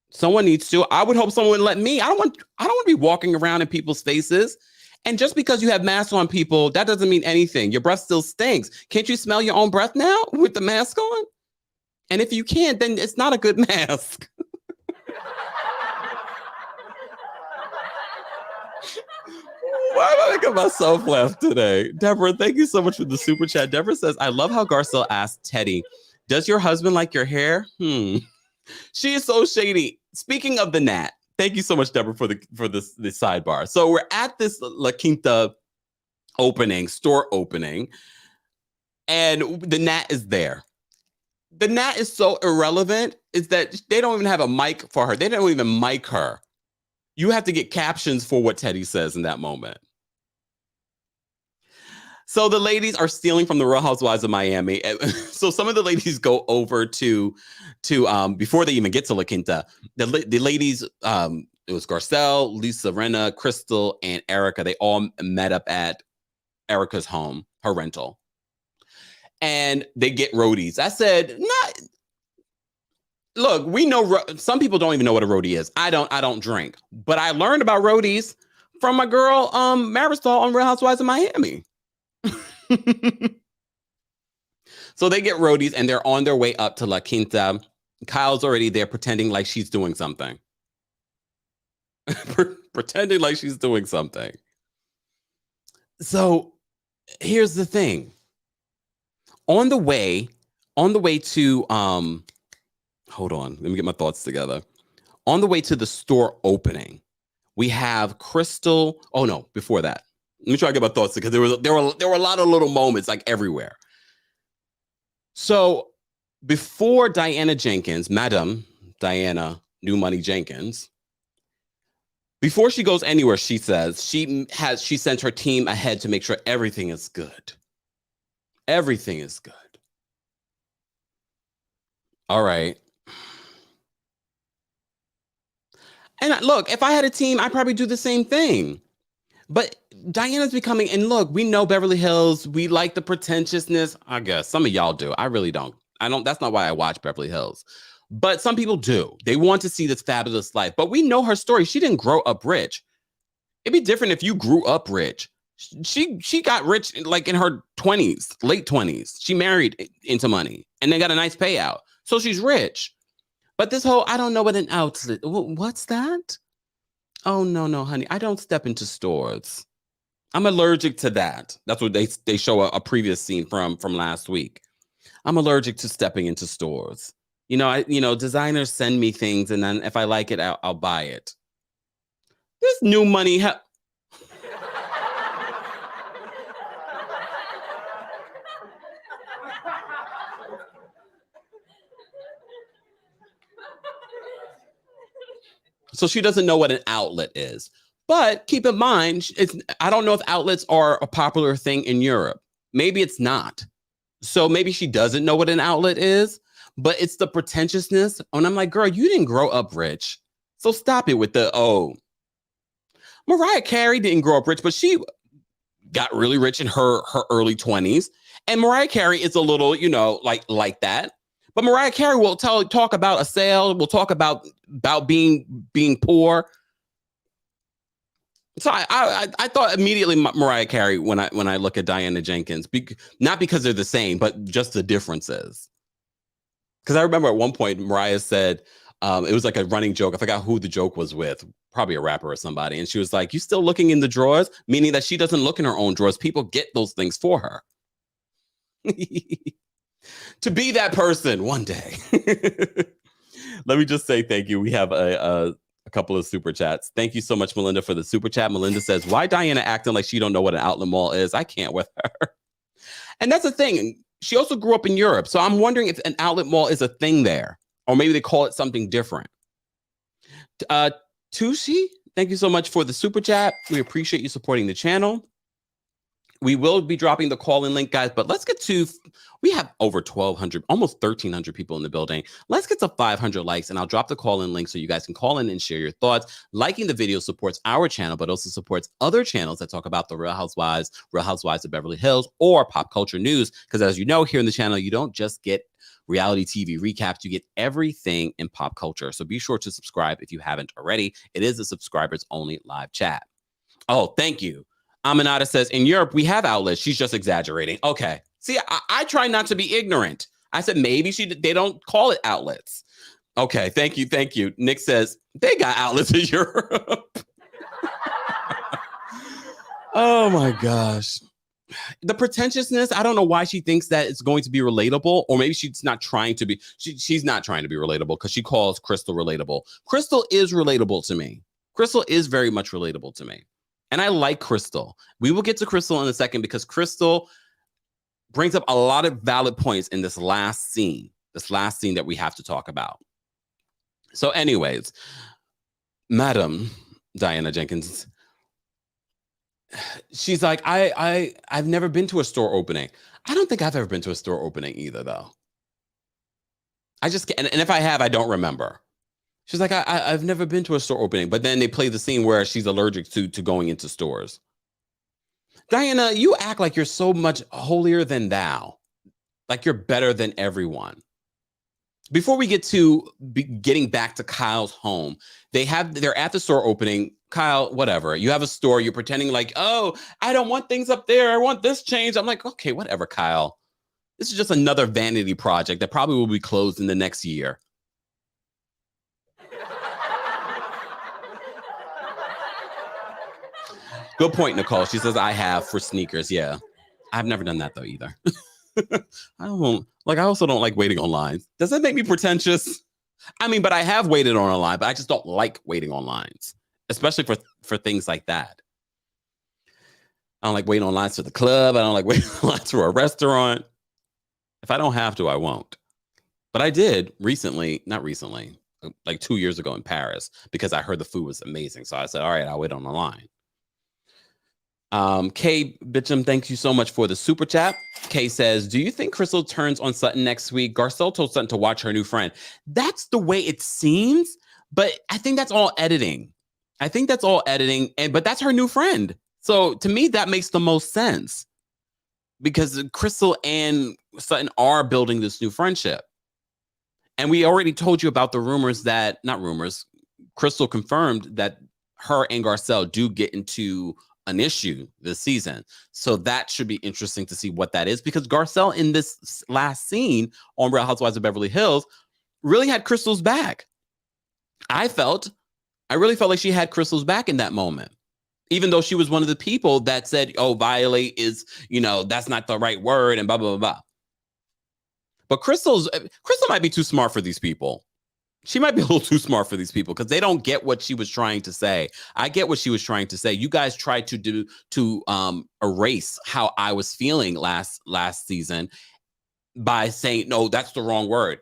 someone needs to. I would hope someone would let me. I don't want to be walking around in people's faces. And just because you have masks on, people, that doesn't mean anything. Your breath still stinks. Can't you smell your own breath now with the mask on? And if you can't, then it's not a good mask. Why am I making myself laugh today? Deborah, thank you so much for the super chat. Deborah says, I love how Garcelle asked Teddy, does your husband like your hair? She is so shady. Speaking of the Nat, thank you so much, Deborah, for this sidebar. So we're at this La Quinta store opening, and the Nat is there. The Nat is so irrelevant is that they don't even have a mic for her. They don't even mic her. You have to get captions for what Teddy says in that moment. So the ladies are stealing from the Real Housewives of Miami. So some of the ladies go over to before they even get to La Quinta, the ladies, it was Garcelle, Lisa Rinna, Crystal, and Erica. They all met up at Erica's home, her rental. And they get roadies. I said, look, we know some people don't even know what a roadie is. I don't drink, but I learned about roadies from my girl Marisol on Real Housewives of Miami. So they get roadies and they're on their way up to La Quinta. Kyle's already there pretending like she's doing something. Pretending like she's doing something. So here's the thing. On the way to hold on, let me get my thoughts together. On the way to the store opening, we have Crystal. Oh no, before that. Let me try to get my thoughts because there were a lot of little moments like everywhere. So before Diana Jenkins, Madam Diana New Money Jenkins, before she goes anywhere, she says she sent her team ahead to make sure everything is good. Everything is good. All right. And look, if I had a team, I'd probably do the same thing. But Diana's becoming, and look, we know Beverly Hills. We like the pretentiousness. I guess some of y'all do. I really don't. That's not why I watch Beverly Hills. But some people do. They want to see this fabulous life. But we know her story. She didn't grow up rich. It'd be different if you grew up rich. She got rich like in her 20s, late 20s. She married into money and then got a nice payout. So she's rich. But this whole, I don't know what an outlet, what's that? Oh, no, honey. I don't step into stores. I'm allergic to that. That's what they show a previous scene from last week. I'm allergic to stepping into stores. Designers send me things, and then if I like it, I'll buy it. This New Money. So she doesn't know what an outlet is. But keep in mind, I don't know if outlets are a popular thing in Europe. Maybe it's not. So maybe she doesn't know what an outlet is, but it's the pretentiousness. And I'm like, girl, you didn't grow up rich. So stop it with Mariah Carey didn't grow up rich, but she got really rich in her early 20s. And Mariah Carey is a little, like that. But Mariah Carey will talk about a sale. We'll talk about being poor. So I thought immediately Mariah Carey when I look at Diana Jenkins, not because they're the same, but just the differences. Because I remember at one point Mariah said it was like a running joke. I forgot who the joke was with, probably a rapper or somebody, and she was like, "You still looking in the drawers?" Meaning that she doesn't look in her own drawers. People get those things for her. To be that person one day. Let me just say thank you. We have a couple of super chats. Thank you so much, Melinda, for the super chat. Melinda says, why Diana acting like she don't know what an outlet mall is? I can't with her. And that's the thing. She also grew up in Europe. So I'm wondering if an outlet mall is a thing there. Or maybe they call it something different. Tushi? thank you so much for the super chat. We appreciate you supporting the channel. We will be dropping the call-in link, guys, but let's get to, we have over 1,200, almost 1,300 people in the building. Let's get to 500 likes, and I'll drop the call-in link so you guys can call in and share your thoughts. Liking the video supports our channel, but also supports other channels that talk about the Real Housewives of Beverly Hills, or pop culture news, because as you know, here in the channel, you don't just get reality TV recaps, you get everything in pop culture. So be sure to subscribe if you haven't already. It is a subscribers-only live chat. Oh, thank you. Aminata says, in Europe, we have outlets. She's just exaggerating. Okay. See, I try not to be ignorant. I said, maybe they don't call it outlets. Okay. Thank you. Thank you. Nick says, they got outlets in Europe. Oh, my gosh. The pretentiousness, I don't know why she thinks that it's going to be relatable, or maybe she's not trying to be. She's not trying to be relatable because she calls Crystal relatable. Crystal is relatable to me. Crystal is very much relatable to me. And I like Crystal. We will get to Crystal in a second because Crystal brings up a lot of valid points in this last scene that we have to talk about. So anyways, Madam Diana Jenkins, she's like, I've never been to a store opening. I don't think I've ever been to a store opening either, though. I just can't, and if I have, I don't remember. She's like, I've never been to a store opening, but then they play the scene where she's allergic to going into stores. Diana, you act like you're so much holier than thou, like you're better than everyone. Before we get to getting back to Kyle's home, they're at the store opening. Kyle, whatever. You have a store. You're pretending like, oh, I don't want things up there. I want this changed. I'm like, okay, whatever, Kyle. This is just another vanity project that probably will be closed in the next year. Good point, Nicole. She says, I have for sneakers. Yeah. I've never done that, though, either. I also don't like waiting online. Does that make me pretentious? I mean, but I have waited on a line, but I just don't like waiting on lines, especially for things like that. I don't like waiting on lines for the club. I don't like waiting on lines for a restaurant. If I don't have to, I won't. But I did not recently, like 2 years ago in Paris, because I heard the food was amazing. So I said, all right, I'll wait on the line. Kay Bitcham, thank you so much for the super chat. Kay says, do you think Crystal turns on Sutton next week? Garcelle told Sutton to watch her new friend. That's the way it seems, but I think that's all editing. But that's her new friend. So to me, that makes the most sense because Crystal and Sutton are building this new friendship. And we already told you about the rumors Crystal confirmed that her and Garcelle do get into an issue this season. So that should be interesting to see what that is, because Garcelle in this last scene on Real Housewives of Beverly Hills really had Crystal's back. I really felt like she had Crystal's back in that moment, even though she was one of the people that said, oh, violate is, that's not the right word and blah, blah, blah, blah. But Crystal might be too smart for these people. She might be a little too smart for these people because they don't get what she was trying to say. I get what she was trying to say. You guys tried to erase how I was feeling last season by saying, no, that's the wrong word.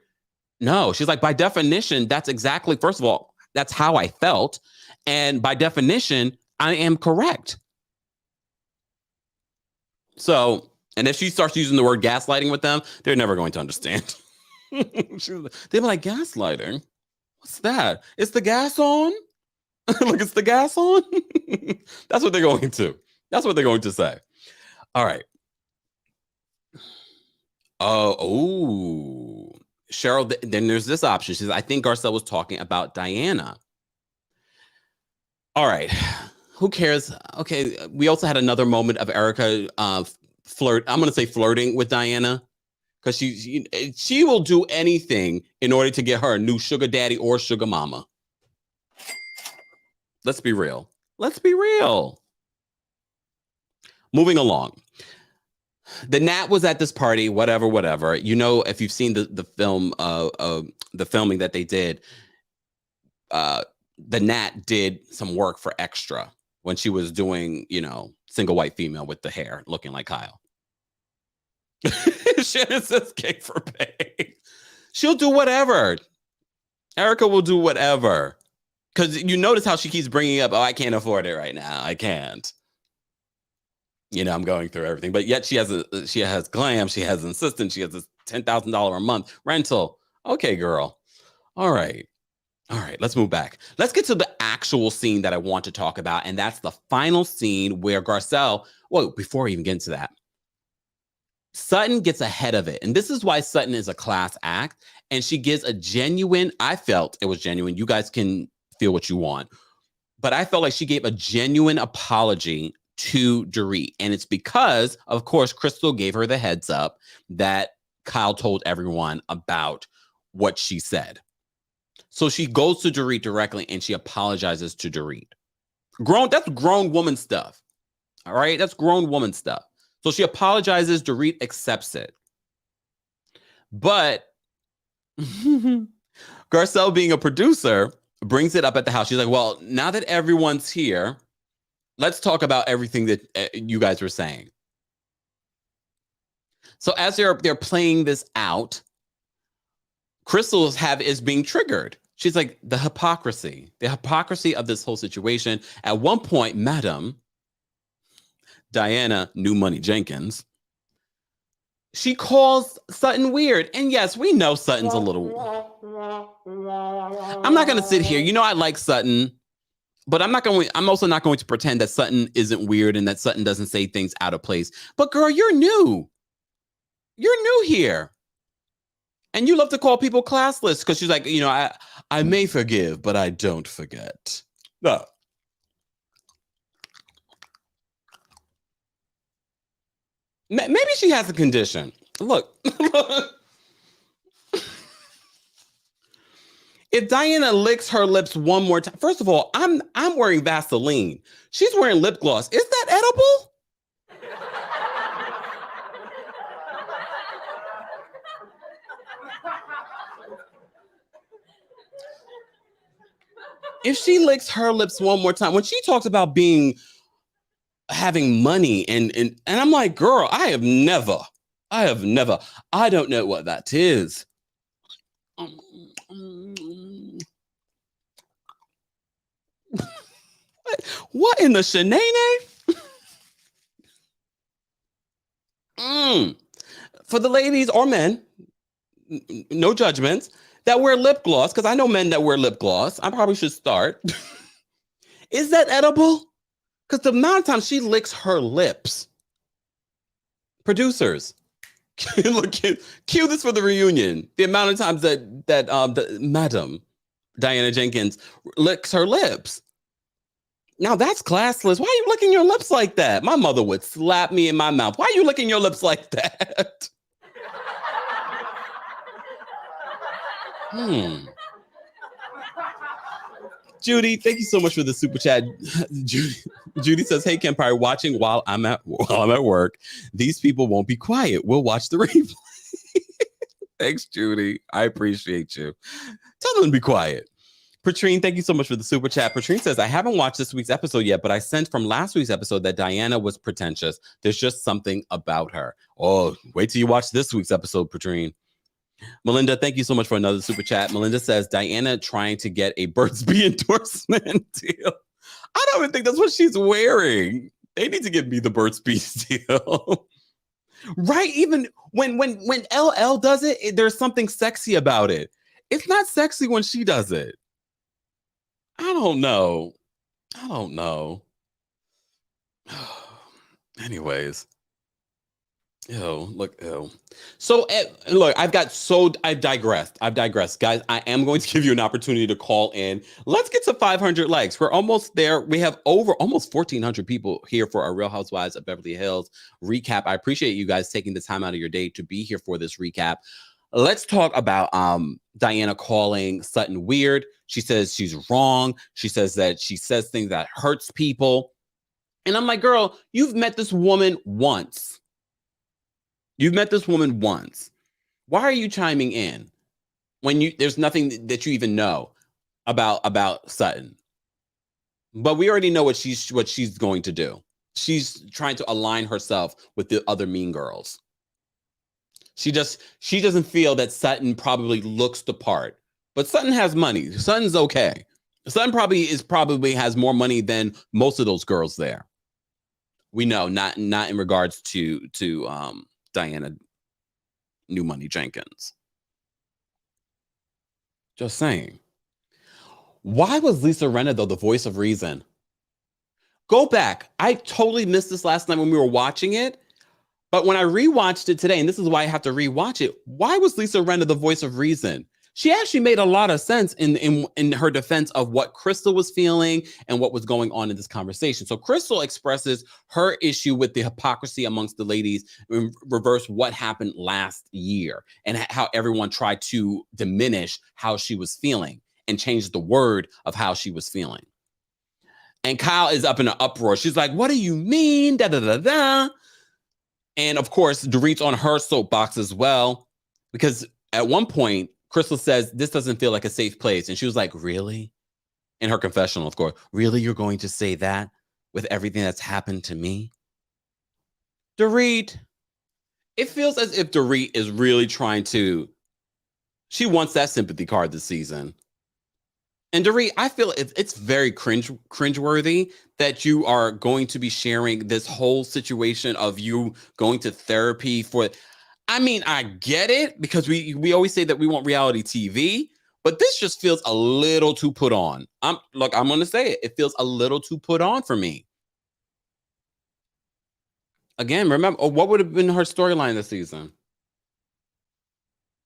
No, she's like, by definition, that's exactly, first of all, that's how I felt. And by definition, I am correct. So, and if she starts using the word gaslighting with them, they're never going to understand. They'll be like, gaslighting? What's that? It's the gas on? Look, it's the gas on? That's what they're going to say. All right. Oh, Cheryl, then there's this option. She says, I think Garcelle was talking about Diana. All right. Who cares? Okay. We also had another moment of Erica I'm going to say flirting with Diana, because she will do anything in order to get her a new sugar daddy or sugar mama. Let's be real. Moving along. The Nat was at this party, whatever. If you've seen the film, the filming that they did, the Nat did some work for extra when she was doing, single white female with the hair looking like Kyle. Shannon says cake for pay. She'll do whatever. Erica will do whatever. because you notice how she keeps bringing up, oh, I can't afford it right now. I can't. You know, I'm going through everything, but yet she has glam, she has an assistant, she has this $10,000 a month rental. Okay, girl. All right. Let's move back. Let's get to the actual scene that I want to talk about. And that's the final scene where Garcelle, well, before I even get into that, Sutton gets ahead of it. And this is why Sutton is a class act. And she gives a genuine, I felt it was genuine. You guys can feel what you want. But I felt like she gave a genuine apology to Dorit. And it's because, of course, Crystal gave her the heads up that Kyle told everyone about what she said. So she goes to Dorit directly and she apologizes to Dorit. That's grown woman stuff. All right, that's grown woman stuff. So she apologizes, Dorit accepts it. But Garcelle, being a producer, brings it up at the house. She's like, well, now that everyone's here, let's talk about everything that you guys were saying. So as they're playing this out, Crystal is being triggered. She's like, the hypocrisy of this whole situation. At one point, Madam Diana New Money Jenkins, she calls Sutton weird. And yes, we know Sutton's a little... I'm not going to sit here. You know, I like Sutton, but I'm also not going to pretend that Sutton isn't weird and that Sutton doesn't say things out of place. But girl, you're new. You're new here. And you love to call people classless because she's like, you know, I may forgive, but I don't forget. No. Maybe she has a condition. Look. If Diana licks her lips one more time, first of all, I'm wearing Vaseline. She's wearing lip gloss. Is that edible? If she licks her lips one more time, when she talks about having money and I'm like, girl, I don't know what that is. What in the shenanigans? For the ladies or men, no judgments, that wear lip gloss, because I know men that wear lip gloss. I probably should start. Is that edible? Because the amount of times she licks her lips. Producers, look, cue this for the reunion. The amount of times that Madam Diana Jenkins licks her lips. Now that's classless. Why are you licking your lips like that? My mother would slap me in my mouth. Why are you licking your lips like that? Judy, thank you so much for the super chat. Judy says, "Hey, Kempire, watching while I'm at work. These people won't be quiet. We'll watch the replay." Thanks, Judy. I appreciate you. Tell them to be quiet. Patrine, thank you so much for the super chat. Patrine says, "I haven't watched this week's episode yet, but I sensed from last week's episode that Diana was pretentious. There's just something about her." Oh, wait till you watch this week's episode, Patrine. Melinda, thank you so much for another super chat. Melinda says, "Diana trying to get a Burt's Bee endorsement deal." I don't even think that's what she's wearing. They need to give me the Burt's Bee deal. Right? Even when LL does it, there's something sexy about it. It's not sexy when she does it. I don't know. Anyways. Ew. So look, I've digressed. Guys, I am going to give you an opportunity to call in. Let's get to 500 likes. We're almost there. We have almost 1,400 people here for our Real Housewives of Beverly Hills recap. I appreciate you guys taking the time out of your day to be here for this recap. Let's talk about Diana calling Sutton weird. She says she's wrong. She says that she says things that hurts people. And I'm like, girl, you've met this woman once. Why are you chiming in when there's nothing that you even know about Sutton? But we already know what she's going to do. She's trying to align herself with the other mean girls. She doesn't feel that Sutton probably looks the part. But Sutton has money. Sutton's okay. Sutton probably has more money than most of those girls there. We know, not in regards to Diana New Money Jenkins. Just saying. Why was Lisa Rinna, though, the voice of reason? Go back. I totally missed this last night when we were watching it. But when I rewatched it today, and this is why I have to rewatch it, why was Lisa Rinna the voice of reason? She actually made a lot of sense in her defense of what Crystal was feeling and what was going on in this conversation. So Crystal expresses her issue with the hypocrisy amongst the ladies in reverse what happened last year and how everyone tried to diminish how she was feeling and change the word of how she was feeling. And Kyle is up in an uproar. She's like, what do you mean? Da, da, da, da. And of course, Dorit's on her soapbox as well, because at one point, Crystal says, this doesn't feel like a safe place. And she was like, really? In her confessional, of course, really? You're going to say that with everything that's happened to me? Dorit, it feels as if Dorit is really trying to, she wants that sympathy card this season. And Dorit, I feel it's very cringeworthy that you are going to be sharing this whole situation of you going to therapy for, I mean, I get it because we always say that we want reality TV, but this just feels a little too put on. I'm going to say it. It feels a little too put on for me. Again, remember, what would have been her storyline this season?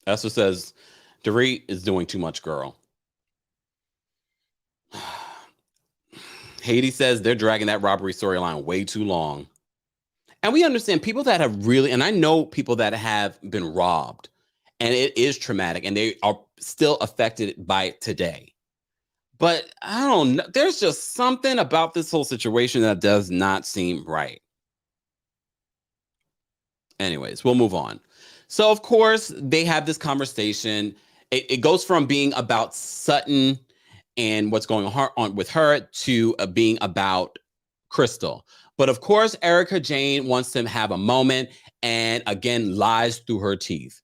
Esther says, Dorit is doing too much, girl. Haiti says they're dragging that robbery storyline way too long. And we understand people that have really, and I know people that have been robbed, and it is traumatic, and they are still affected by it today. But I don't know. There's just something about this whole situation that does not seem right. Anyways, we'll move on. So, of course, they have this conversation. It goes from being about Sutton and what's going on with her to being about Crystal. But of course, Erica Jane wants to have a moment and again lies through her teeth.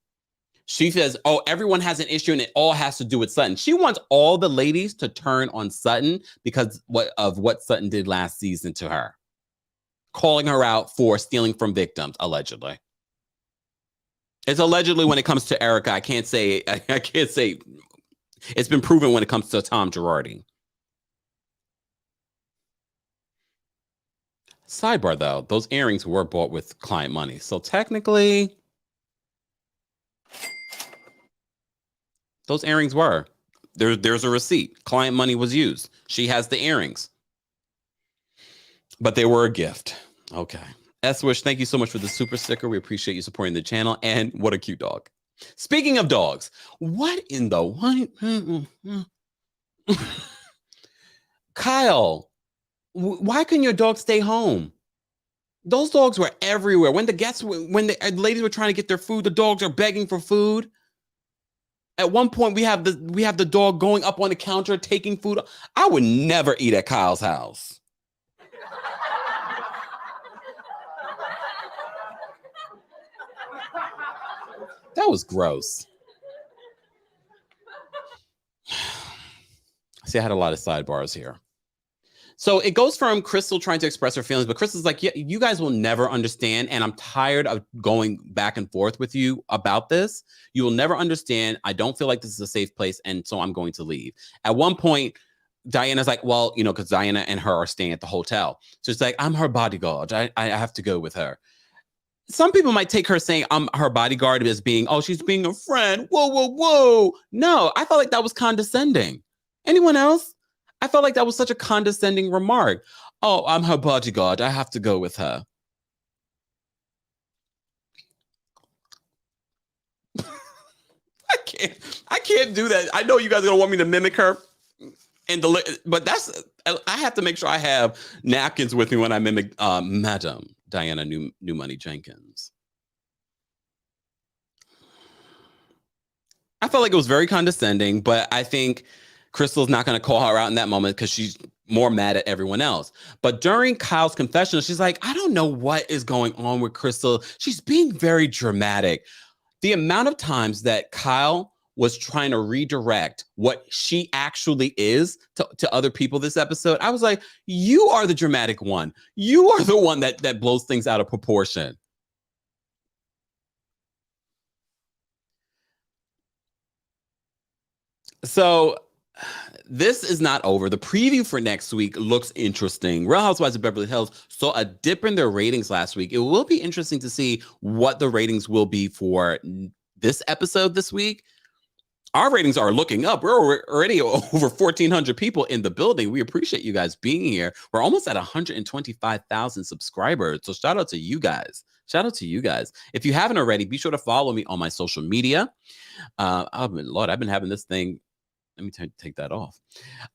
She says, oh, everyone has an issue and it all has to do with Sutton. She wants all the ladies to turn on Sutton because of what Sutton did last season to her, calling her out for stealing from victims, allegedly. It's allegedly when it comes to Erica. I can't say it's been proven when it comes to Tom Girardi. Sidebar, though, those earrings were bought with client money. So technically, those earrings were. There's a receipt. Client money was used. She has the earrings. But they were a gift. Okay. S-Wish, thank you so much for the super sticker. We appreciate you supporting the channel. And what a cute dog. Speaking of dogs, what in the what? Kyle, why couldn't your dog stay home? Those dogs were everywhere. When the ladies were trying to get their food, the dogs are begging for food. At one point, we have the dog going up on the counter taking food. I would never eat at Kyle's house. That was gross. See, I had a lot of sidebars here. So it goes from Crystal trying to express her feelings, but Crystal's like, yeah, you guys will never understand. And I'm tired of going back and forth with you about this. You will never understand. I don't feel like this is a safe place. And so I'm going to leave. At one point, Diana's like, well, because Diana and her are staying at the hotel. So it's like, I'm her bodyguard. I have to go with her. Some people might take her saying I'm her bodyguard as being, oh, she's being a friend. Whoa, whoa, whoa. No, I felt like that was condescending. Anyone else? I felt like that was such a condescending remark. Oh, I'm her bodyguard. I have to go with her. I can't do that. I know you guys are gonna want me to mimic her, but I have to make sure I have napkins with me when I mimic Madam Diana New Money Jenkins. I felt like it was very condescending, but I think Crystal's not going to call her out in that moment because she's more mad at everyone else. But during Kyle's confessional, she's like, I don't know what is going on with Crystal. She's being very dramatic. The amount of times that Kyle was trying to redirect what she actually is to other people this episode, I was like, you are the dramatic one. You are the one that blows things out of proportion. So this is not over. The preview for next week looks interesting. Real Housewives of Beverly Hills saw a dip in their ratings last week. It will be interesting to see what the ratings will be for this episode this week. Our ratings are looking up. We're already over 1,400 people in the building. We appreciate you guys being here. We're almost at 125,000 subscribers. So shout out to you guys. Shout out to you guys. If you haven't already, be sure to follow me on my social media. Lord, I've been having this thing. Let me take that off.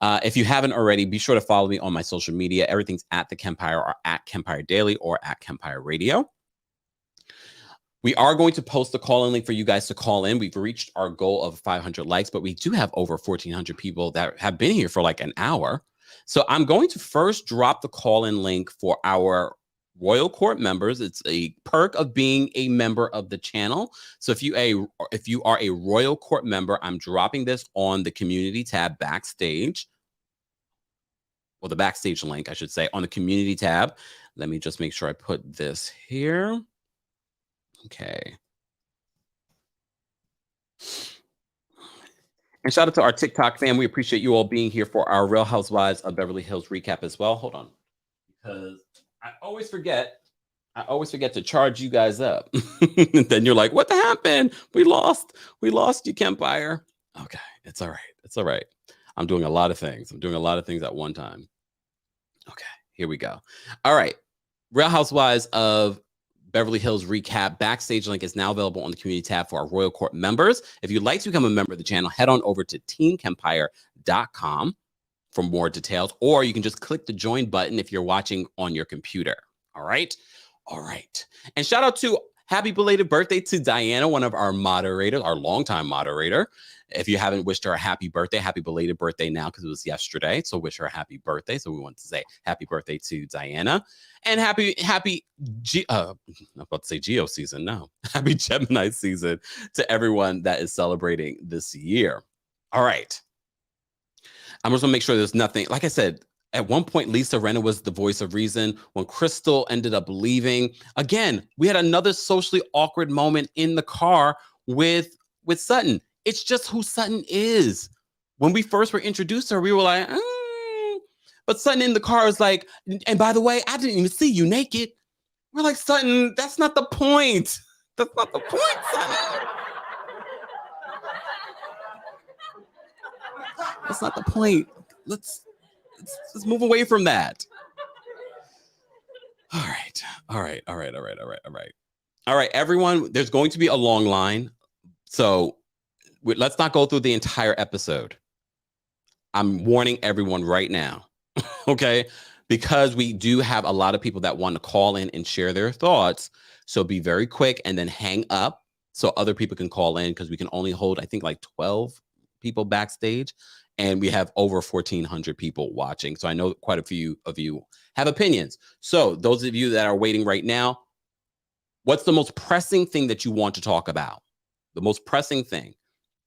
If you haven't already, be sure to follow me on my social media. Everything's at TheKempire or at Kempire Daily or at Kempire Radio. We are going to post the call-in link for you guys to call in. We've reached our goal of 500 likes, but we do have over 1,400 people that have been here for like an hour. So I'm going to first drop the call-in link for our Royal Court members. It's a perk of being a member of the channel. So if you are a Royal Court member, I'm dropping this on the community tab backstage. Well, the backstage link, I should say, on the community tab. Let me just make sure I put this here. Okay. And shout out to our TikTok fam. We appreciate you all being here for our Real Housewives of Beverly Hills recap as well. Hold on. Because I always forget to charge you guys up. And then you're like, what happened? We lost you, Kempire. Okay, it's all right. It's all right. I'm doing a lot of things. I'm doing a lot of things at one time. Okay, here we go. All right. Real Housewives of Beverly Hills recap backstage link is now available on the community tab for our Royal Court members. If you'd like to become a member of the channel, head on over to TeamKempire.com for more details, or you can just click the join button if you're watching on your computer. All right. All right. And shout out to happy belated birthday to Diana, one of our moderators, our longtime moderator. If you haven't wished her a happy birthday, happy belated birthday now because it was yesterday. So wish her a happy birthday. So we want to say happy birthday to Diana and happy I'm about to say Geo season. No, happy Gemini season to everyone that is celebrating this year. All right. I'm just gonna make sure there's nothing. Like I said, at one point, Lisa Rinna was the voice of reason. When Crystal ended up leaving, again, we had another socially awkward moment in the car with Sutton. It's just who Sutton is. When we first were introduced to her, we were like, but Sutton in the car is like, and by the way, I didn't even see you naked. We're like, Sutton, that's not the point. That's not the point, Sutton. That's not the point. Let's move away from that. All right, everyone, there's going to be a long line. So let's not go through the entire episode. I'm warning everyone right now, okay? Because we do have a lot of people that want to call in and share their thoughts. So be very quick and then hang up so other people can call in because we can only hold, I think, like 12 people backstage. And we have over 1,400 people watching. So I know quite a few of you have opinions. So those of you that are waiting right now, what's the most pressing thing that you want to talk about? The most pressing thing,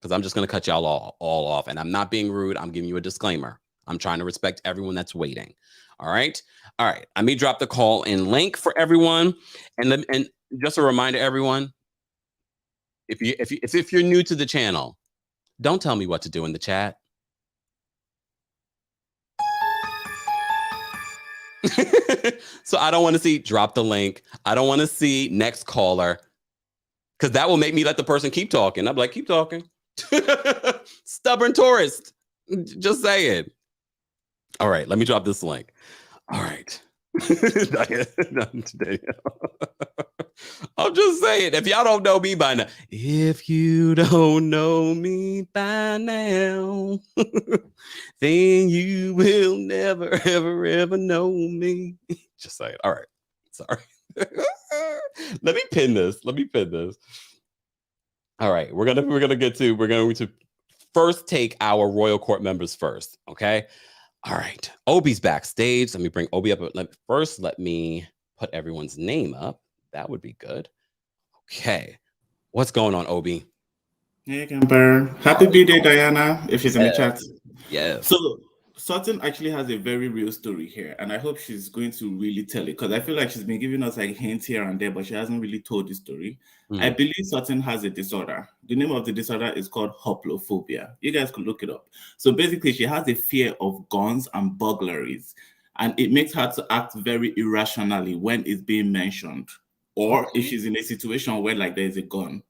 because I'm just going to cut y'all all off. And I'm not being rude. I'm giving you a disclaimer. I'm trying to respect everyone that's waiting. All right. All right. Let me drop the call in link for everyone. And just a reminder, everyone, if you're new to the channel, don't tell me what to do in the chat. So I don't want to see drop the link. I don't want to see next caller because that will make me let the person keep talking. I'm like, keep talking. Stubborn tourist. Just say it. All right, let me drop this link. All right. I'm just saying, if y'all don't know me by now, if you don't know me by now, then you will never, ever, ever know me. Just saying. All right. Sorry. Let me pin this. All right. We're going to first take our Royal Court members first. Okay. All right. Obi's backstage. Let me bring Obi up. Let me put everyone's name up. That would be good. Okay. What's going on, Obi? Hey, Kempire. Happy birthday, Diana, if she's in the chat. Yes. Yes. So, Sutton actually has a very real story here, and I hope she's going to really tell it because I feel like she's been giving us like hints here and there, but she hasn't really told the story. I Mhm. believe Sutton has a disorder. The name of the disorder is called hoplophobia. You guys could look it up. So basically, she has a fear of guns and burglaries, and it makes her to act very irrationally when it's being mentioned, or if Okay. she's in a situation where like there is a gun.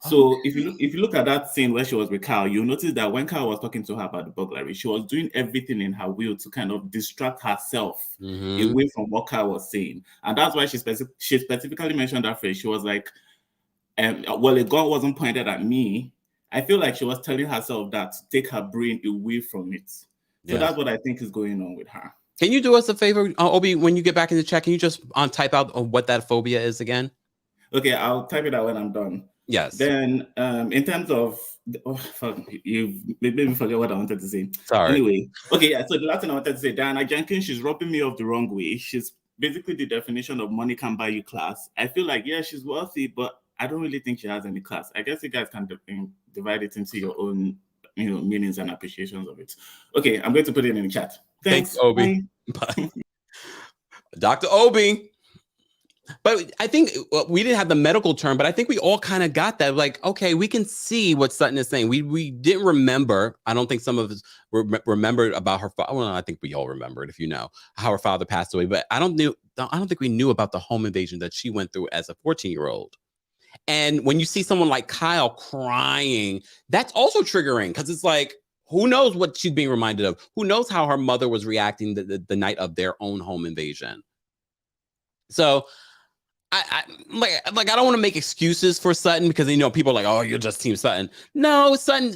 So Okay. if you look at that scene where she was with Kyle, you'll notice that when Kyle was talking to her about the burglary, she was doing everything in her will to kind of distract herself Mm-hmm. away from what Kyle was saying. And that's why she specifically mentioned that phrase. She was like, well, a gun wasn't pointed at me. I feel like she was telling herself that to take her brain away from it. So Yes. that's what I think is going on with her. Can you do us a favor, Obi? When you get back in the chat, can you just type out what that phobia is again? Okay, I'll type it out when I'm done. Yes. Then, in terms of, oh, fuck, you made me forget what I wanted to say. Sorry. Anyway, okay, yeah. So the last thing I wanted to say, Diana Jenkins, she's rubbing me off the wrong way. She's basically the definition of money can buy you class. I feel like yeah, she's wealthy, but I don't really think she has any class. I guess you guys can divide it into your own, meanings and appreciations of it. Okay, I'm going to put it in the chat. Thanks, Thanks. Obi. Bye. Bye. Dr. Obi. But I think we didn't have the medical term, but I think we all kind of got that. Like, okay, we can see what Sutton is saying. We didn't remember. I don't think some of us remembered about her father. Well, I think we all remembered, if you know, how her father passed away. But I don't think we knew about the home invasion that she went through as a 14-year-old. And when you see someone like Kyle crying, that's also triggering because it's like, who knows what she's being reminded of? Who knows how her mother was reacting the night of their own home invasion? So I like I don't want to make excuses for Sutton because people are like, oh, you're just Team Sutton. No, Sutton.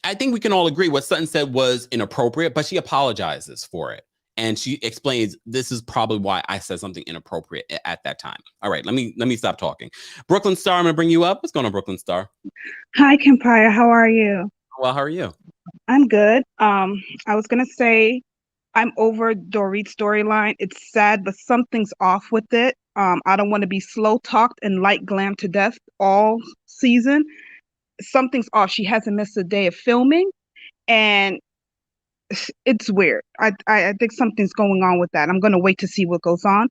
I think we can all agree what Sutton said was inappropriate, but she apologizes for it. And she explains this is probably why I said something inappropriate at that time. All right, let me stop talking. Brooklyn Star, I'm gonna bring you up. What's going on, Brooklyn Star? Hi, Kempire. How are you? Well, how are you? I'm good. I was gonna say I'm over Dorit's storyline. It's sad, but something's off with it. I don't want to be slow talked and light glam to death all season. Something's off. She hasn't missed a day of filming, and it's weird. I think something's going on with that. I'm gonna wait to see what goes on.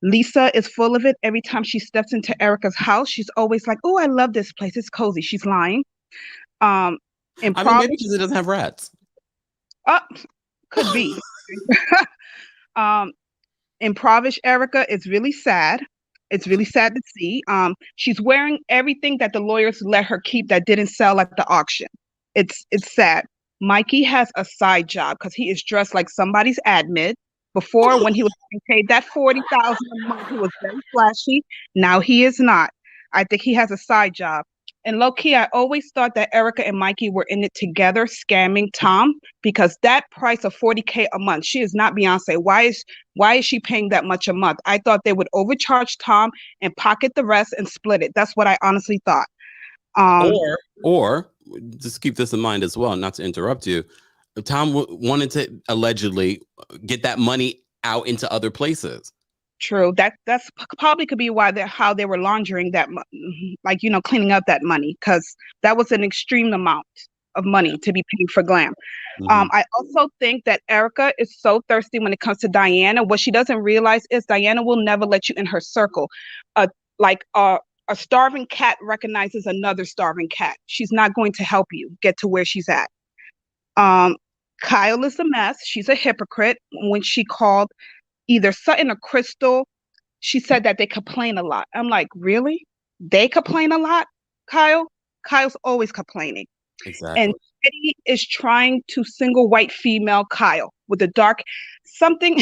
Lisa is full of it. Every time she steps into Erica's house, she's always like, "Oh, I love this place. It's cozy." She's lying. Um, in I mean, maybe Providence, because it doesn't have rats. could be. um, Improvish Erica is really sad. It's really sad to see. She's wearing everything that the lawyers let her keep that didn't sell at the auction. It's sad. Mikey has a side job because he is dressed like somebody's admin. Before, when he was getting paid that 40,000 a month, he was very flashy. Now he is not. I think he has a side job. And low key, I always thought that Erica and Mikey were in it together, scamming Tom, because that price of 40K a month, she is not Beyonce. Why is she paying that much a month? I thought they would overcharge Tom and pocket the rest and split it. That's what I honestly thought. Or just keep this in mind as well, not to interrupt you. Tom wanted to allegedly get that money out into other places. True. That's probably could be why how they were laundering that, like cleaning up that money, because that was an extreme amount of money to be paid for glam. Mhm. I also think that Erica is so thirsty when it comes to Diana. What she doesn't realize is Diana will never let you in her circle. Like a starving cat recognizes another starving cat. She's not going to help you get to where she's at. Um, Kyle is a mess. She's a hypocrite. When she called either Sutton or Crystal, she said that they complain a lot. I'm like, really? They complain a lot, Kyle? Kyle's always complaining. And Exactly. Teddy is trying to single white female Kyle with a dark something.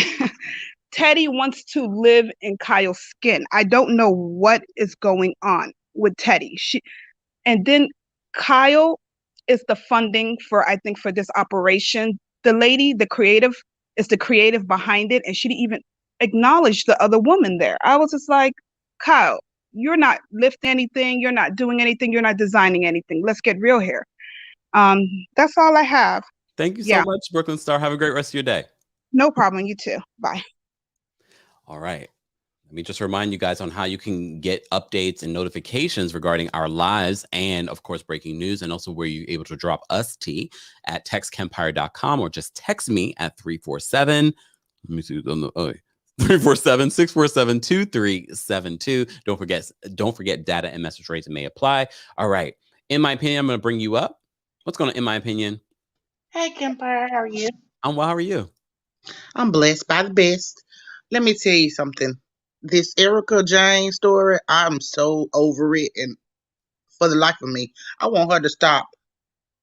Teddy wants to live in Kyle's skin. I don't know what is going on with Teddy. And then Kyle is the funding for, I think, for this operation. The lady, the creative, is the creative behind it, and she didn't even acknowledge the other woman there. I was just like, Kyle, you're not lifting anything, you're not doing anything, you're not designing anything. Let's get real here. That's all I have. Thank you so Yeah, much, Brooklyn Star. Have a great rest of your day. no problem. You too. Bye. All right. Let me just remind you guys on how you can get updates and notifications regarding our lives and, of course, breaking news, and also where you're able to drop us tea at textkempire.com or just text me at 347. Let me see. 347-647-2372. Don't forget data and message rates may apply. All right. In my opinion, I'm going to bring you up. What's going on in my opinion? Hey, Kempire, how are you? I'm well. How are you? I'm blessed by the best. Let me tell you something. This Erica Jane story, I'm so over it. And for the life of me, I want her to stop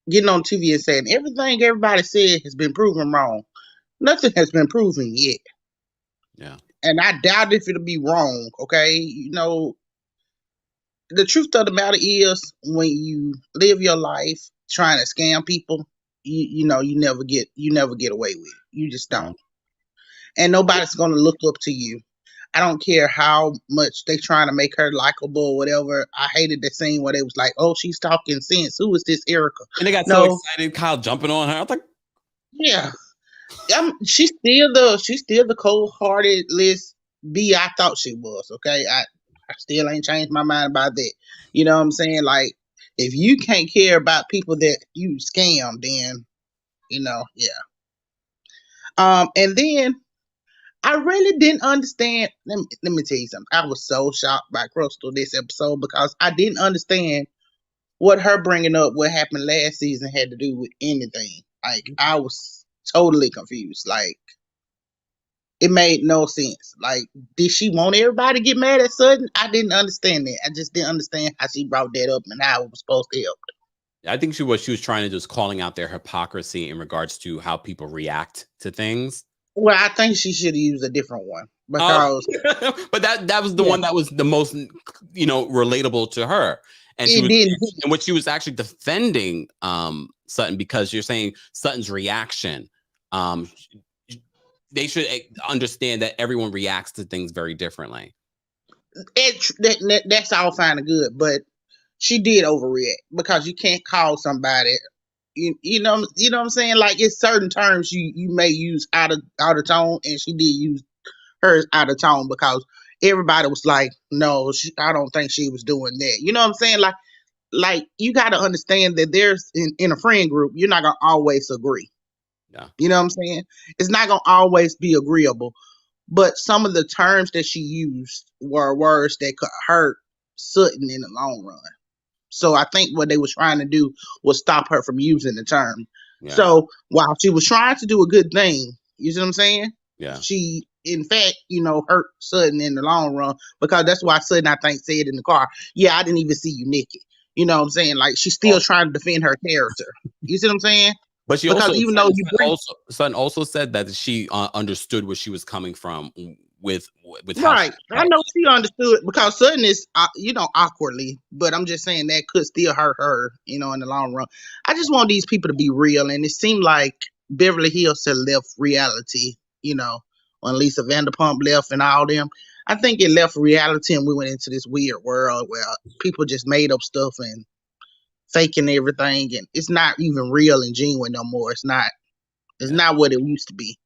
getting on TV and saying everything everybody said has been proven wrong. Nothing has been proven yet. Yeah. And I doubt if it'll be wrong, okay? You know, the truth of the matter is when you live your life trying to scam people, you never get away with it. You just don't. And nobody's gonna look up to you. I don't care how much they trying to make her likable or whatever. I hated the scene where they was like, "Oh, she's talking sense. Who is this Erica?" And they got so No, excited, Kyle jumping on her. I was like, yeah, she's still the cold-hearted Liz B I thought she was. Okay, I still ain't changed my mind about that. You know what I'm saying? Like, if you can't care about people that you scam, then yeah. And then I really didn't understand. Let me tell you something. I was so shocked by Crystal this episode because I didn't understand what her bringing up what happened last season had to do with anything. Like, I was totally confused. Like, it made no sense. Like, did she want everybody to get mad at Sutton? I didn't understand that. I just didn't understand how she brought that up and how it was supposed to help. I think she was trying to just calling out their hypocrisy in regards to how people react to things. Well, I think she should have used a different one because but that was the one that was the most relatable to her. And what she was actually defending Sutton, because you're saying Sutton's reaction, they should understand that everyone reacts to things very differently. That's all fine and good, but she did overreact because you can't call somebody, you know what I'm saying? Like, it's certain terms you may use out of tone, and she did use hers out of tone because everybody was like, no, I don't think she was doing that. You know what I'm saying? Like you got to understand that there's in a friend group, you're not gonna always agree. Yeah. You know what I'm saying? It's not gonna always be agreeable. But some of the terms that she used were words that could hurt Sutton in the long run. So I think what they were trying to do was stop her from using the term. Yeah. So while she was trying to do a good thing, you see what I'm saying? Yeah. She, in fact, hurt Sutton in the long run, because that's why Sutton, I think, said in the car, "Yeah, I didn't even see you naked." You know what I'm saying? Like, she's still trying to defend her character. You see what I'm saying? But she Sutton also said that she understood where she was coming from with right. I know she understood because Sutton is awkwardly, but I'm just saying that could still hurt her, in the long run. I just want these people to be real, and it seemed like Beverly Hills had left reality, when Lisa Vanderpump left and all them. I think it left reality and we went into this weird world where people just made up stuff and faking everything, and it's not even real and genuine no more. It's not what it used to be.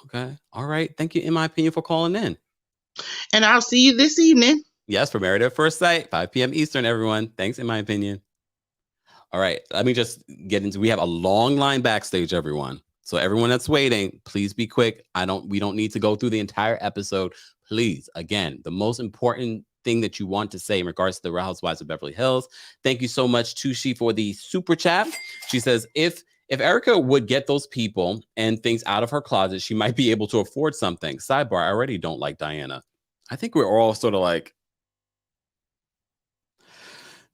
Okay. All right. Thank you, in my opinion, for calling in. And I'll see you this evening. Yes, for Married at First Sight, 5 p.m. Eastern, everyone. Thanks, in my opinion. All right. Let me just get into, we have a long line backstage, everyone. So everyone that's waiting, please be quick. We don't need to go through the entire episode. Please, again, the most important thing that you want to say in regards to the Real Housewives of Beverly Hills. Thank you so much, Tushi, for the super chat. She says, if Erica would get those people and things out of her closet, she might be able to afford something. Sidebar, I already don't like Diana. I think we're all sort of like,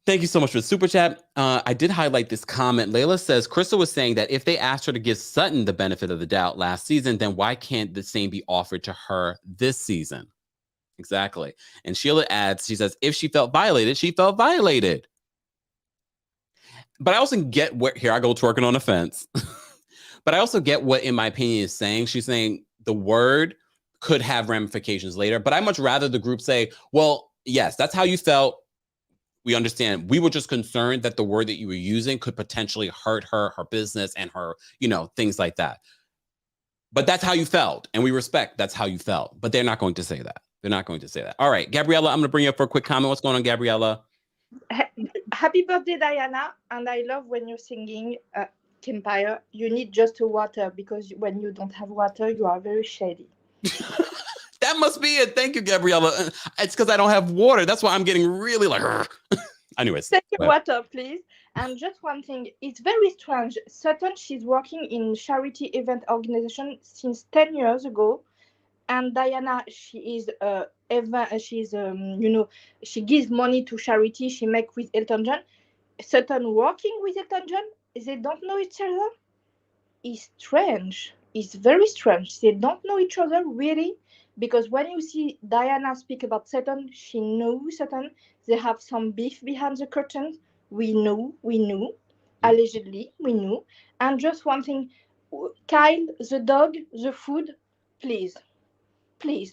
thank you so much for the super chat. I did highlight this comment. Layla says, Crystal was saying that if they asked her to give Sutton the benefit of the doubt last season, then why can't the same be offered to her this season? Exactly. And Sheila adds, she says, if she felt violated, she felt violated. But I also get what, here I go twerking on the fence. But I also get what, in my opinion, is saying. She's saying the word could have ramifications later. But I'd much rather the group say, well, yes, that's how you felt. We understand. We were just concerned that the word that you were using could potentially hurt her business, and her, things like that. But that's how you felt. And we respect that's how you felt. But they're not going to say that. They're not going to say that. All right, Gabriella, I'm going to bring you up for a quick comment. What's going on, Gabriella? Happy birthday, Diana. And I love when you're singing Kempire. You need just water, because when you don't have water, you are very shady. That must be it. Thank you, Gabriella. It's because I don't have water. That's why I'm getting really like... Anyways. Take your water, please. And just one thing, it's very strange. Sutton, she's working in charity event organization since 10 years ago. And Diana, she is she gives money to charity. She make with Elton John. Sutton working with Elton John. They don't know each other. It's strange. It's very strange. They don't know each other really, because when you see Diana speak about Sutton, she knows Sutton. They have some beef behind the curtains. We knew. Allegedly, we knew. And just one thing, Kyle, the dog, the food, please,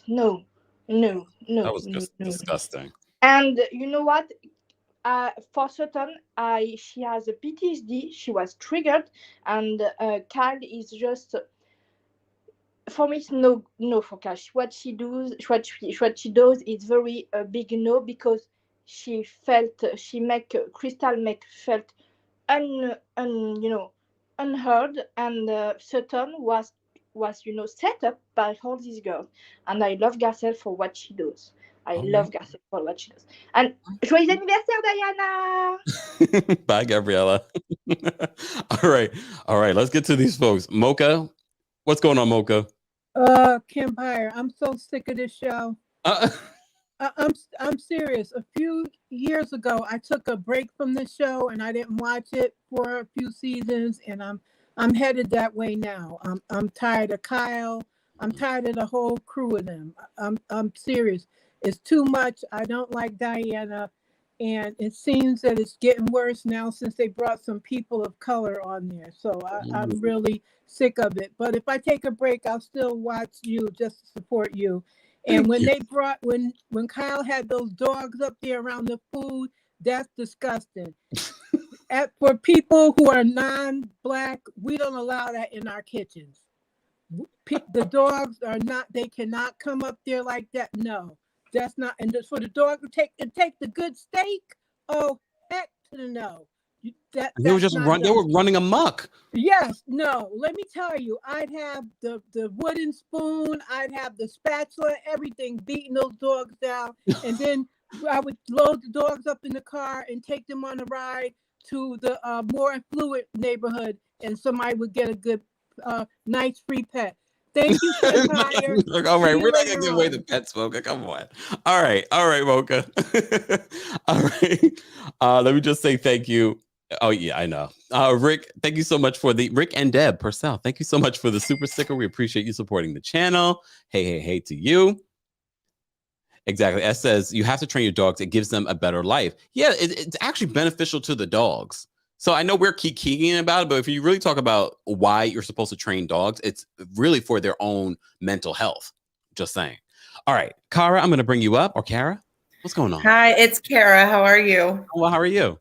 no. That was just disgusting. And you know what? For Sutton, she has a PTSD. She was triggered, and Kyle is just. For me, it's no for Kyle. What she does is very big no, because she felt Crystal felt unheard, and Sutton was set up by all these girls. And I love Garcelle for what she does. Garcelle for what she does. And joyeux anniversaire, Diana! Bye, Gabriella. All right. Let's get to these folks. Mocha, what's going on, Mocha? Kempire, I'm so sick of this show. I'm serious. A few years ago, I took a break from the show and I didn't watch it for a few seasons, and I'm headed that way now. I'm tired of Kyle. I'm tired of the whole crew of them. I'm serious. It's too much. I don't like Diana, and it seems that it's getting worse now since they brought some people of color on there. So I'm really sick of it. But if I take a break, I'll still watch you just to support you. And when when Kyle had those dogs up there around the food, that's disgusting. For people who are non-Black, we don't allow that in our kitchens. The dogs are not, they cannot come up there like that. No, that's not. And for the dog to take the good steak, oh, heck to the no. They were running amok. Yes, no. Let me tell you, I'd have the wooden spoon, I'd have the spatula, everything, beating those dogs down, and then I would load the dogs up in the car and take them on a ride to the more affluent neighborhood, and somebody would get a good, nice free pet. Thank you, Kempire. All right, we're not gonna give away the pets, Mocha. Come on. All right, Mocha. All right. Let me just say thank you. Oh yeah, I know. Rick, thank you so much for Rick and Deb Purcell. Thank you so much for the super sticker. We appreciate you supporting the channel. Hey to you. Exactly. S says you have to train your dogs. It gives them a better life. Yeah, it's actually beneficial to the dogs. So I know we're keying about it, but if you really talk about why you're supposed to train dogs, it's really for their own mental health. Just saying. All right, Kara, I'm going to bring you up. Or Kara, what's going on? Hi, it's Kara. How are you? Well, how are you?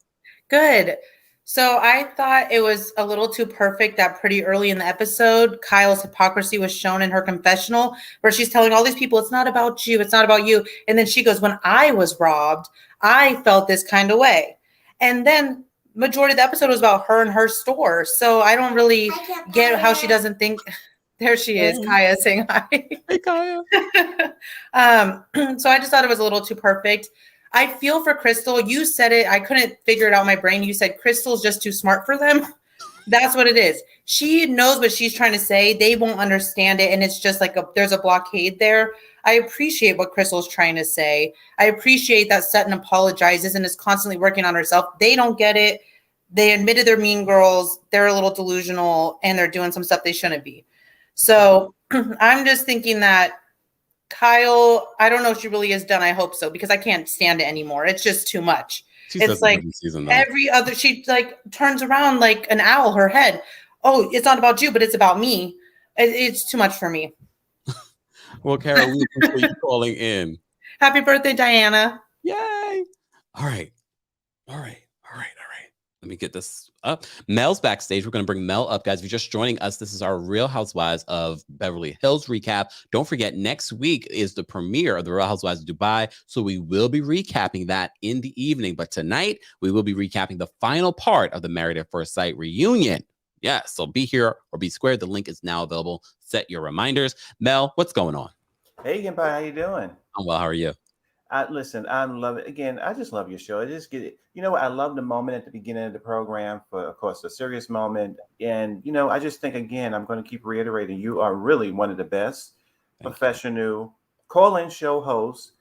Good. So I thought it was a little too perfect that pretty early in the episode, Kyle's hypocrisy was shown in her confessional, where she's telling all these people, it's not about you, it's not about you. And then she goes, when I was robbed, I felt this kind of way. And then majority of the episode was about her and her store. So I don't really get how she doesn't think. There she is, Kaya saying hi. Hey, Kaya. So I just thought it was a little too perfect. I feel for Crystal. You said it. I couldn't figure it out in my brain. You said Crystal's just too smart for them. That's what it is. She knows what she's trying to say. They won't understand it. And it's just like there's a blockade there. I appreciate what Crystal's trying to say. I appreciate that Sutton apologizes and is constantly working on herself. They don't get it. They admitted they're mean girls. They're a little delusional and they're doing some stuff they shouldn't be. So I'm just thinking that Kyle, I don't know if she really is done. I hope so, because I can't stand it anymore. It's just too much. It's like every other, she like turns around like an owl, her head. Oh, it's not about you, but it's about me. It's too much for me. Well, Carol, we appreciate you calling in. Happy birthday, Diana. Yay. All right. Let Let me get this up. Mel's backstage. We're going to bring Mel up, guys. If you're just joining us, this is our Real Housewives of Beverly Hills recap. Don't forget, next week is the premiere of the Real Housewives of Dubai. So we will be recapping that in the evening. But tonight, we will be recapping the final part of the Married at First Sight reunion. Yeah, so be here or be squared. The link is now available. Set your reminders. Mel, what's going on? Hey, Kempire, how you doing? I'm well. How are you? Listen, I love it. Again, I just love your show. I just get it. You know what? I love the moment at the beginning of the program for, of course, a serious moment. And, you know, I just think, again, I'm going to keep reiterating, you are really one of the best professional call-in show hosts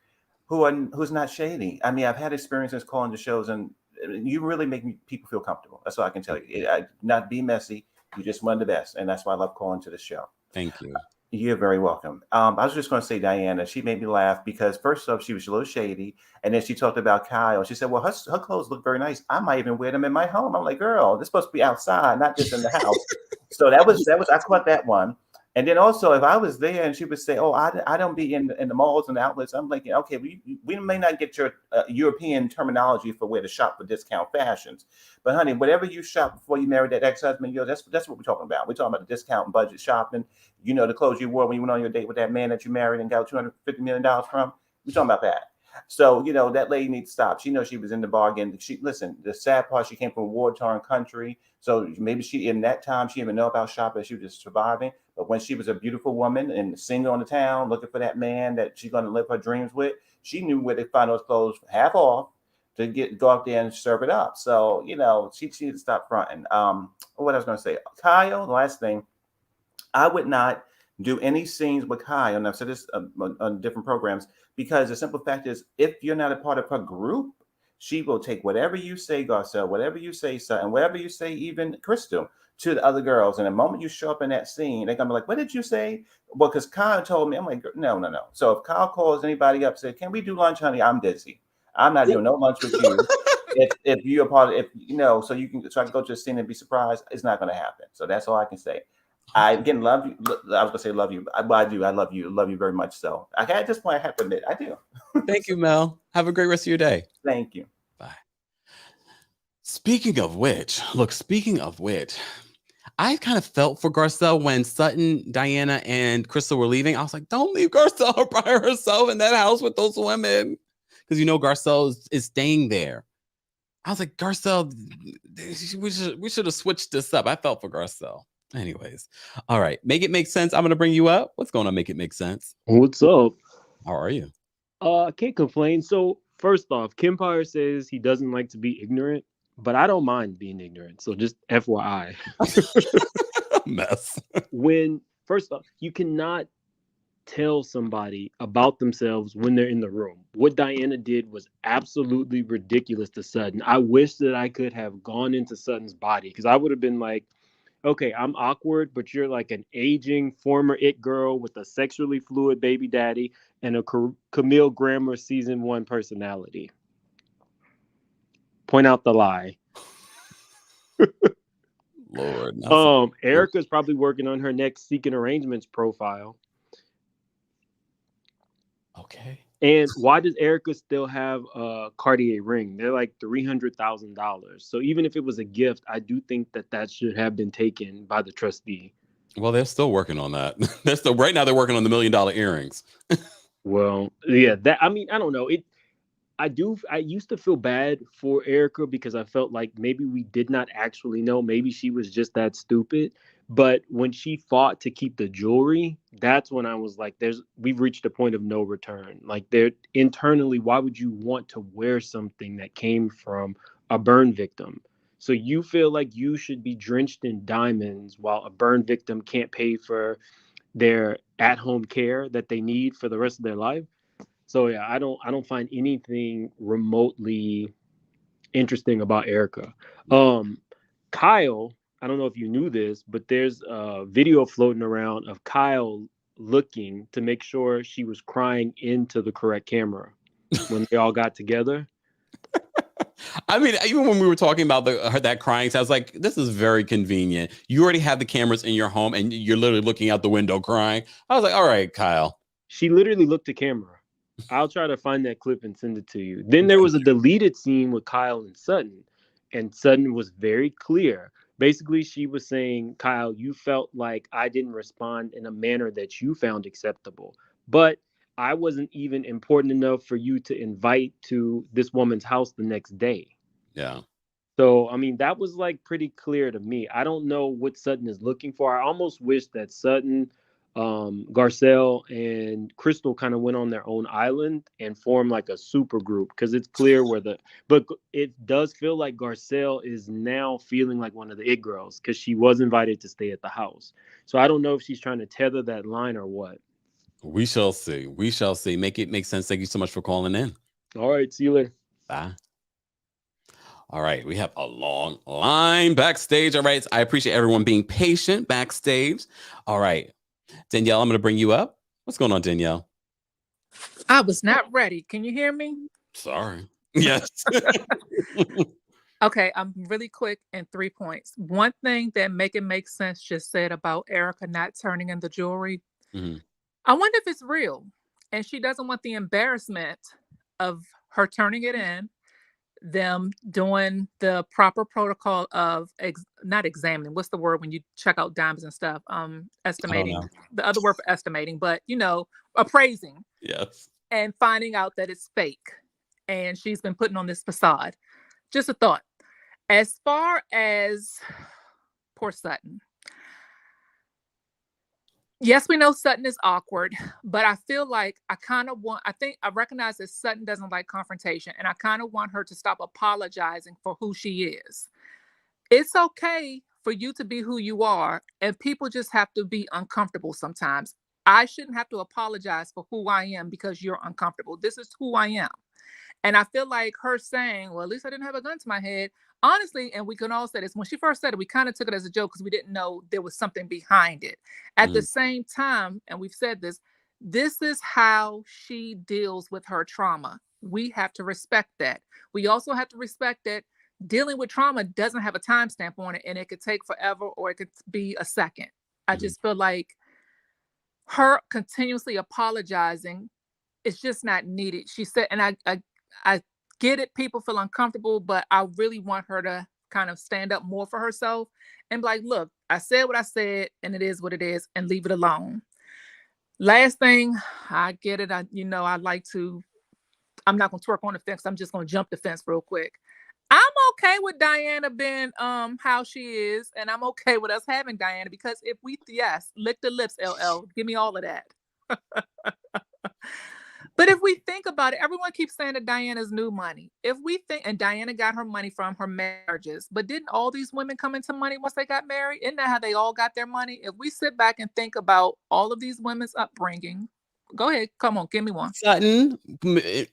who's not shady. I mean, I've had experiences calling the shows, and you really make people feel comfortable. That's all I can tell you. Not be messy. You're just one of the best. And that's why I love calling to the show. Thank you. You're very welcome. I was just going to say, Diana, she made me laugh because first off, she was a little shady. And then she talked about Kyle. She said, well, her clothes look very nice. I might even wear them in my home. I'm like, girl, this is supposed to be outside, not just in the house. So that was, I caught that one. And then also, if I was there and she would say, oh, I don't be in the malls and the outlets, I'm like, okay, we may not get your European terminology for where to shop for discount fashions. But honey, whatever you shop before you married that ex-husband, that's what we're talking about. We're talking about the discount and budget shopping. You know, the clothes you wore when you went on your date with that man that you married and got $250 million from. We're talking about that. So, you know, that lady needs to stop. She knows she was in the bargain. Listen, the sad part, she came from a war-torn country. So maybe in that time, she didn't even know about shopping. She was just surviving. But when she was a beautiful woman and single in the town, looking for that man that she's going to live her dreams with, she knew where to find those clothes half off to go out there and serve it up. So, you know, she needs to stop fronting. What I was going to say, Kyle, the last thing, I would not do any scenes with Kyle, and I've said this on different programs, because the simple fact is, if you're not a part of her group, she will take whatever you say, Garcelle, whatever you say, Sutton, whatever you say, even Crystal, to the other girls. And the moment you show up in that scene, they're going to be like, what did you say? Well, because Kyle told me, I'm like, no. So if Kyle calls anybody up, say, can we do lunch, honey? I'm busy. I'm not doing no lunch with you. if you're a part of, so I can go to the scene and be surprised, it's not going to happen. So that's all I can say. I again love you. I was gonna say love you, but I do. I love you very much. So at this point, I have to admit, I do. Thank you, Mel. Have a great rest of your day. Thank you. Bye. Speaking of which, I kind of felt for Garcelle when Sutton, Diana, and Crystal were leaving. I was like, don't leave Garcelle by herself in that house with those women, because Garcelle is staying there. I was like, Garcelle, we should have switched this up. I felt for Garcelle. Anyways, all right. Make it make sense. I'm going to bring you up. What's going on? Make it make sense. What's up? How are you? I can't complain. So first off, Kempire says he doesn't like to be ignorant, but I don't mind being ignorant. So just FYI. Mess. First off, you cannot tell somebody about themselves when they're in the room. What Diana did was absolutely ridiculous to Sutton. I wish that I could have gone into Sutton's body, because I would have been like, okay, I'm awkward, but you're like an aging former it girl with a sexually fluid baby daddy and a Camille Grammer season 1 personality. Point out the lie. Lord. Erica's probably working on her next Seeking Arrangements profile. Okay. And why does Erica still have a Cartier ring? They're like $300,000. So even if it was a gift, I do think that should have been taken by the trustee. Well, they're still working on that. Right now they're working on the $1 million earrings. Well, yeah, I don't know. I used to feel bad for Erica because I felt like maybe we did not actually know. Maybe she was just that stupid. But when she fought to keep the jewelry, that's when I was like, we've reached a point of no return. Like, internally, why would you want to wear something that came from a burn victim? So you feel like you should be drenched in diamonds while a burn victim can't pay for their at-home care that they need for the rest of their life? So yeah, I don't find anything remotely interesting about Erica. Kyle, I don't know if you knew this, but there's a video floating around of Kyle looking to make sure she was crying into the correct camera when they all got together. I mean, even when we were talking about that crying, so I was like, this is very convenient. You already have the cameras in your home and you're literally looking out the window crying. I was like, all right, Kyle. She literally looked to camera. I'll try to find that clip and send it to you. Then there was a deleted scene with Kyle and Sutton. And Sutton was very clear. Basically, she was saying, Kyle, you felt like I didn't respond in a manner that you found acceptable. But I wasn't even important enough for you to invite to this woman's house the next day. Yeah. So, I mean, that was like pretty clear to me. I don't know what Sutton is looking for. I almost wish that Sutton, Garcelle, and Crystal kind of went on their own island and formed like a super group, because it's clear but it does feel like Garcelle is now feeling like one of the it girls because she was invited to stay at the house. So I don't know if she's trying to tether that line or what. We shall see. We shall see. Make it make sense. Thank you so much for calling in. All right. See you later. Bye. All right. We have a long line backstage. All right. I appreciate everyone being patient backstage. All right. Danielle, I'm going to bring you up. What's going on, Danielle? I was not ready. Can you hear me? Sorry. Yes. Okay, I'm really quick in 3 points. One thing that make sense just said about Erica not turning in the jewelry. Mm-hmm. I wonder if it's real, and she doesn't want the embarrassment of her turning it in, them doing the proper protocol of not examining. What's the word when you check out diamonds and stuff? Estimating. The other word for estimating, but appraising. Yes. And finding out that it's fake, and she's been putting on this facade. Just a thought. As far as poor Sutton. Yes, we know Sutton is awkward, but I feel like I recognize that Sutton doesn't like confrontation, and I kind of want her to stop apologizing for who she is. It's okay for you to be who you are, and people just have to be uncomfortable sometimes. I shouldn't have to apologize for who I am because you're uncomfortable. This is who I am. And I feel like her saying, well, at least I didn't have a gun to my head. Honestly, and we can all say this, when she first said it, we kind of took it as a joke because we didn't know there was something behind it. At the same time, and we've said this is how she deals with her trauma. We have to respect that. We also have to respect that dealing with trauma doesn't have a timestamp on it, and it could take forever or it could be a second. I just feel like her continuously apologizing is just not needed. She said, and I get it, people feel uncomfortable, but I really want her to kind of stand up more for herself and be like, look, I said what I said, and it is what it is, and leave it alone. Last thing, I get it. I'm not going to twerk on the fence. I'm just going to jump the fence real quick. I'm okay with Diana being how she is, and I'm okay with us having Diana, because lick the lips, LL. Give me all of that. But if we think about it, everyone keeps saying that Diana's new money. If we think, and Diana got her money from her marriages, but didn't all these women come into money once they got married? Isn't that how they all got their money? If we sit back and think about all of these women's upbringing, go ahead, come on, give me one. Sutton,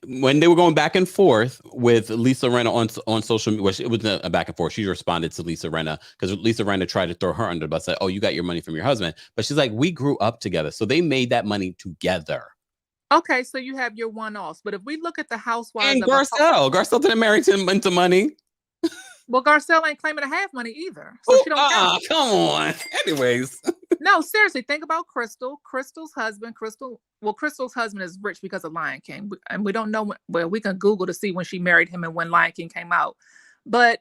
when they were going back and forth with Lisa Rinna on social media, well, it was a back and forth. She responded to Lisa Rinna because Lisa Rinna tried to throw her under the bus, said, oh, you got your money from your husband. But she's like, we grew up together. So they made that money together. Okay, so you have your one-offs, but if we look at the Housewives, and Garcelle didn't marry him into money. Well, Garcelle ain't claiming to have money either, so she don't count. Come on. Anyways, no, seriously, think about Crystal. Crystal's husband is rich because of Lion King, and we don't know we can Google to see when she married him and when Lion King came out. But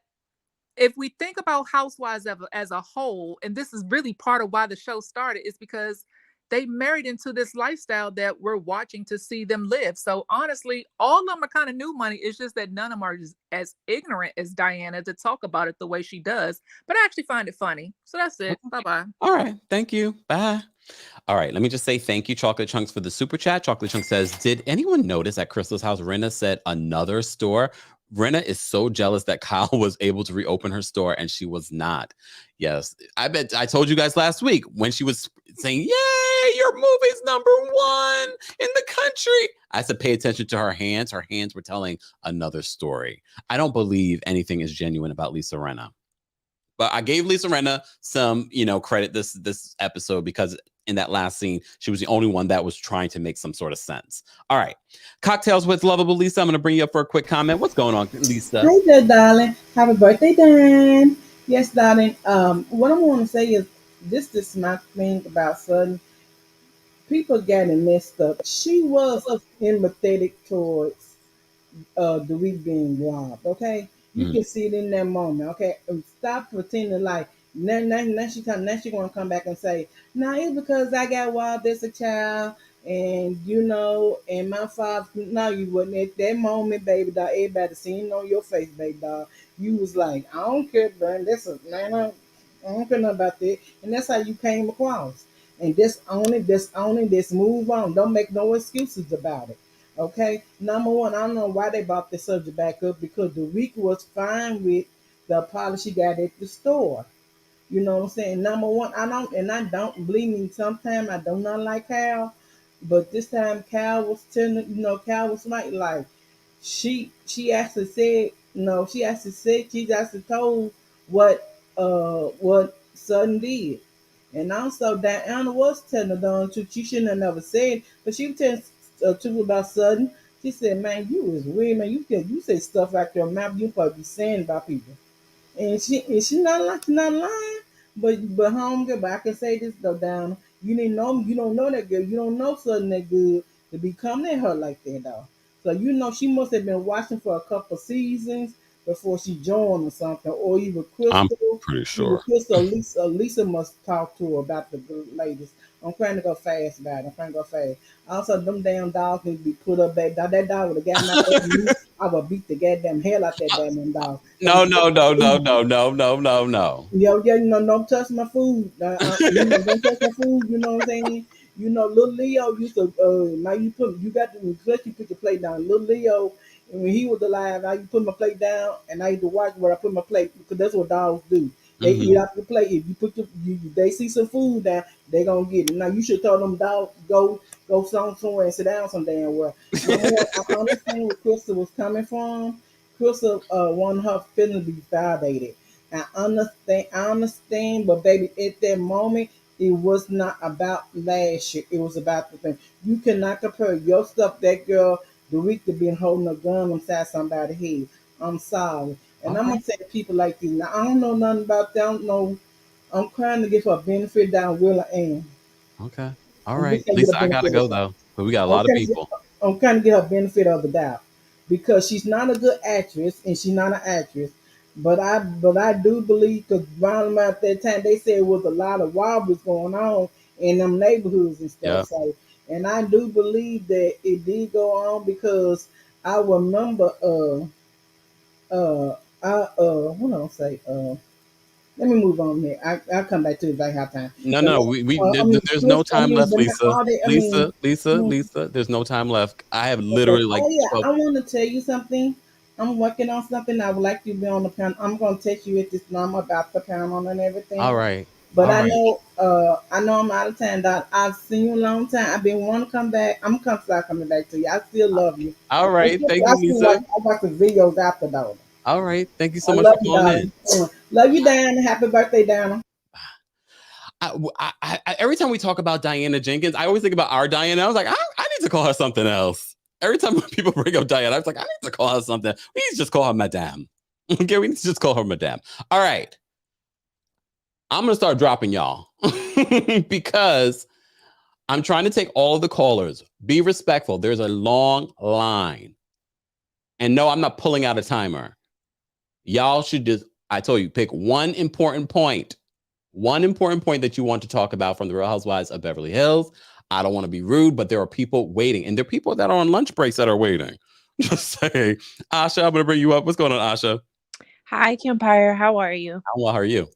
if we think about Housewives as a whole, and this is really part of why the show started, is because they married into this lifestyle that we're watching to see them live. So honestly, all of them are kind of new money. It's just that none of them are as ignorant as Diana to talk about it the way she does. But I actually find it funny. So that's it. Bye-bye. All right. Thank you. Bye. All right. Let me just say thank you, Chocolate Chunks, for the super chat. Chocolate Chunks says, did anyone notice at Crystal's house, Rinna said another store? Rinna is so jealous that Kyle was able to reopen her store and she was not. Yes. I bet I told you guys last week when she was saying, yay, your movie's #1 in the country. I said, pay attention to her hands. Her hands were telling another story. I don't believe anything is genuine about Lisa Rinna. But I gave Lisa Rinna some, credit this episode because in that last scene, she was the only one that was trying to make some sort of sense. All right. Cocktails with Lovable Lisa. I'm going to bring you up for a quick comment. What's going on, Lisa? Hey there, darling. Happy birthday, Dan. Yes, darling. What I want to say is this is my thing about Sutton. People getting messed up. She was empathetic towards Dorit being robbed, okay? You can see it in that moment. Okay, stop pretending like now she gonna come back and say, "No, it's because I got wild as a child, and and my father." No, you wasn't at that moment, baby doll. Everybody seen it on your face, baby doll. You was like, "I don't care, Burn. That's a man. I don't care nothing about that," and that's how you came across. And just own it, just move on. Don't make no excuses about it. Okay, number one, I don't know why they brought this subject back up because the week was fine with the apology she got at the store. You know what I'm saying? Number one, I don't believe me. Sometimes I do not like Cal, but this time Cal was telling, Cal was like she actually said, she actually told what Sutton did. And also Diana was telling the darn truth. She shouldn't have never said, but she was telling truth about Sutton. She said, "Man, you is weird, man. You say stuff out your mouth you probably be saying about people." And she not lying, but homegirl, but I can say this though, down. You don't know that girl, you don't know something that good to be coming at her like that though. So she must have been watching for a couple seasons before she joined or something, or even I'm Crystal. pretty Either sure. Crystal or Lisa must talk to her about the latest. I'm trying to go fast about it. I'm trying to go fast. Also, them damn dogs need to be put up back. That dog would have got my me. I would beat the goddamn hell out that damn dog. No, no, no, no, no, no, no, no, no. Yeah, don't touch my food. Don't touch my food. You know what I'm saying? Little Leo used to. Now you got to let you put your plate down. Little Leo, when he was alive, I used to put my plate down, and I used to watch where I put my plate because that's what dogs do. They eat off the plate. If you put they see some food down, they gonna get it. Now you should tell them dogs go somewhere and sit down some damn well. Number one, I understand where Crystal was coming from. Crystal wanted her feelings to be validated. I understand, but baby, at that moment, it was not about last year. It was about the thing. You cannot compare your stuff. That girl, Dorit, to been holding a gun inside somebody's head. I'm sorry. And I'm Okay. gonna say to people like this. Now I don't know nothing about that. I don't know. I'm trying to give her a benefit down Willa Ann. Okay. All I'm right. just gonna get a Lisa, I gotta benefit go of though. But we got a I'm lot of trying to get people. I'm trying to get her benefit of the doubt because she's not a good actress and she's not an actress. But I do believe because around about that time they said it was a lot of robberies going on in them neighborhoods and stuff. Yeah. So and I do believe that it did go on because I remember what do I say let me move on here. I'll come back to it if I have time. No, But no, there's no Chris, time left, but not Lisa. all that. Lisa, there's no time left. I have Okay. literally like Oh yeah, 12. I want to tell you something. I'm working on something. I would like you to be on the panel. I'm going to text you at this number about the panel and All everything. right. But All right. I know I'm out of time. Doc. I've seen you a long time. I've been wanting to come back. I'm gonna start coming back to you. I still love you. All right. Thank I you, still Lisa. watch the videos after though. All right. Thank you so I much for love you, calling in. darling. Love you, Diana. Happy birthday, Diana. Every time we talk about Diana Jenkins, I always think about our Diana. I was like, I need to call her something else. Every time people bring up Diana, I was like, I need to call her something. We need to just call her Madame. Okay, we need to just call her Madame. All right. I'm going to start dropping y'all because I'm trying to take all of the callers. Be respectful. There's a long line. And no, I'm not pulling out a timer. Y'all should just, I told you, pick one important point that you want to talk about from the Real Housewives of Beverly Hills. I don't want to be rude, but there are people waiting. And there are people that are on lunch breaks that are waiting. Just say, Asha, I'm going to bring you up. What's going on, Asha? Hi, Kempire. How are you? How are you?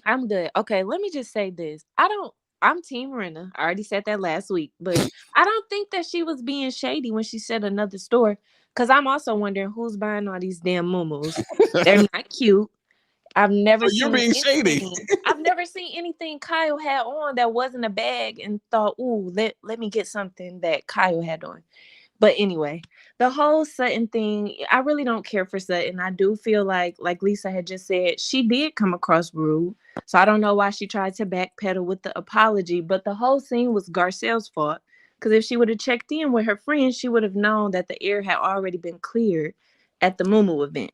I'm good. Okay, let me just say this. I'm Team Renna. I already said that last week, but I don't think that she was being shady when she said another store. Because I'm also wondering who's buying all these damn muumuus. They're not cute. I've never So you're being shady. I've never seen anything Kyle had on that wasn't a bag and thought, ooh, let me get something that Kyle had on. But anyway, the whole Sutton thing, I really don't care for Sutton. I do feel like Lisa had just said, she did come across rude. So I don't know why she tried to backpedal with the apology. But the whole scene was Garcelle's fault. Because if she would have checked in with her friends, she would have known that the air had already been cleared at the Mumu event.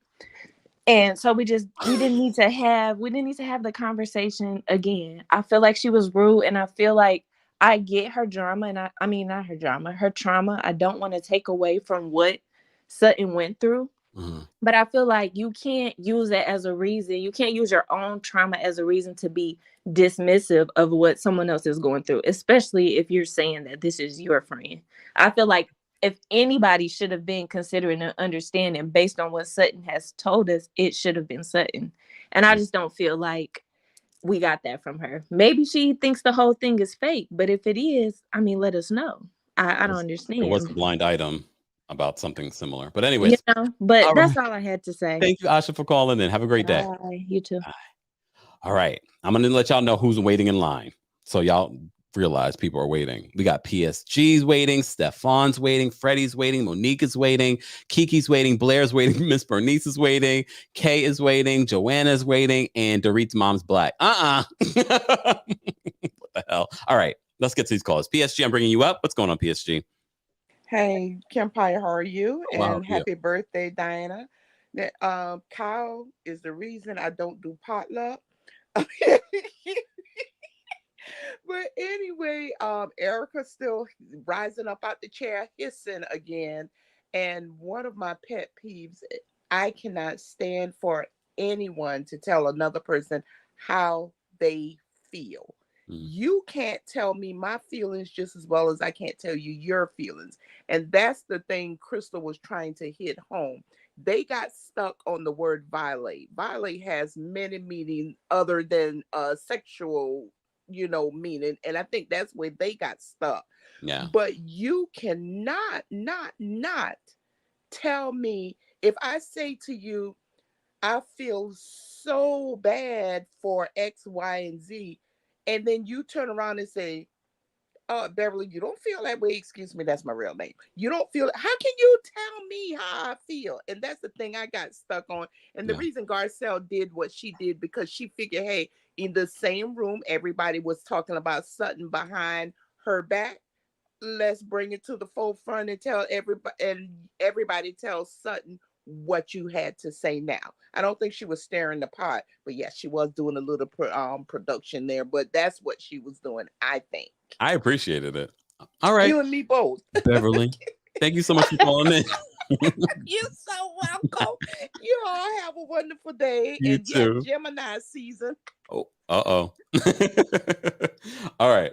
And so we didn't need to have the conversation again. I feel like she was rude, and I feel like I get her drama, and I mean not her drama, her trauma. I don't want to take away from what Sutton went through. But I feel like you can't use it as a reason. You can't use your own trauma as a reason to be dismissive of what someone else is going through, especially if you're saying that this is your friend. I feel like if anybody should have been considering and understanding based on what Sutton has told us, it should have been Sutton. And I just don't feel like we got that from her. Maybe she thinks the whole thing is fake, but if it is, I mean, let us know. I don't understand. There was a blind item about something similar. But anyways. You know, but that's all I had to say. Thank you, Asha, for calling in. Have a great day. Bye. You too. All right. I'm going to let y'all know who's waiting in line. So y'all realize people are waiting. We got PSG's waiting. Stefan's waiting. Freddie's waiting. Monique is waiting. Kiki's waiting. Blair's waiting. Miss Bernice is waiting. Kay is waiting. Joanna's waiting. And Dorit's mom's black. What the hell? All right. Let's get to these calls. PSG, I'm bringing you up. What's going on, PSG? Hey, Kempire, how are you? Wow, And happy birthday, Diana. Kyle is the reason I don't do potluck. But anyway, Erica's still rising up out the chair, hissing again. And one of my pet peeves, I cannot stand for anyone to tell another person how they feel. You can't tell me my feelings just as well as I can't tell you your feelings. And that's the thing Crystal was trying to hit home. They got stuck on the word violate. Violate has many meanings other than sexual, meaning. And I think that's where they got stuck. Yeah. But you cannot not tell me, if I say to you, I feel so bad for X, Y, and Z, and then you turn around and say, Beverly, you don't feel that way. Excuse me, that's my real name. You don't feel it. How can you tell me how I feel? And that's the thing I got stuck on. And the reason Garcelle did what she did, because she figured, hey, in the same room, everybody was talking about Sutton behind her back. Let's bring it to the forefront and tell everybody tells Sutton what you had to say now. I don't think she was stirring the pot, but yes, she was doing a little production there, but that's what she was doing, I think. I appreciated it. All right. You and me both. Beverly, thank you so much for calling in. You're so welcome. You all have a wonderful day. You too. Yes, Gemini season. Oh, all right.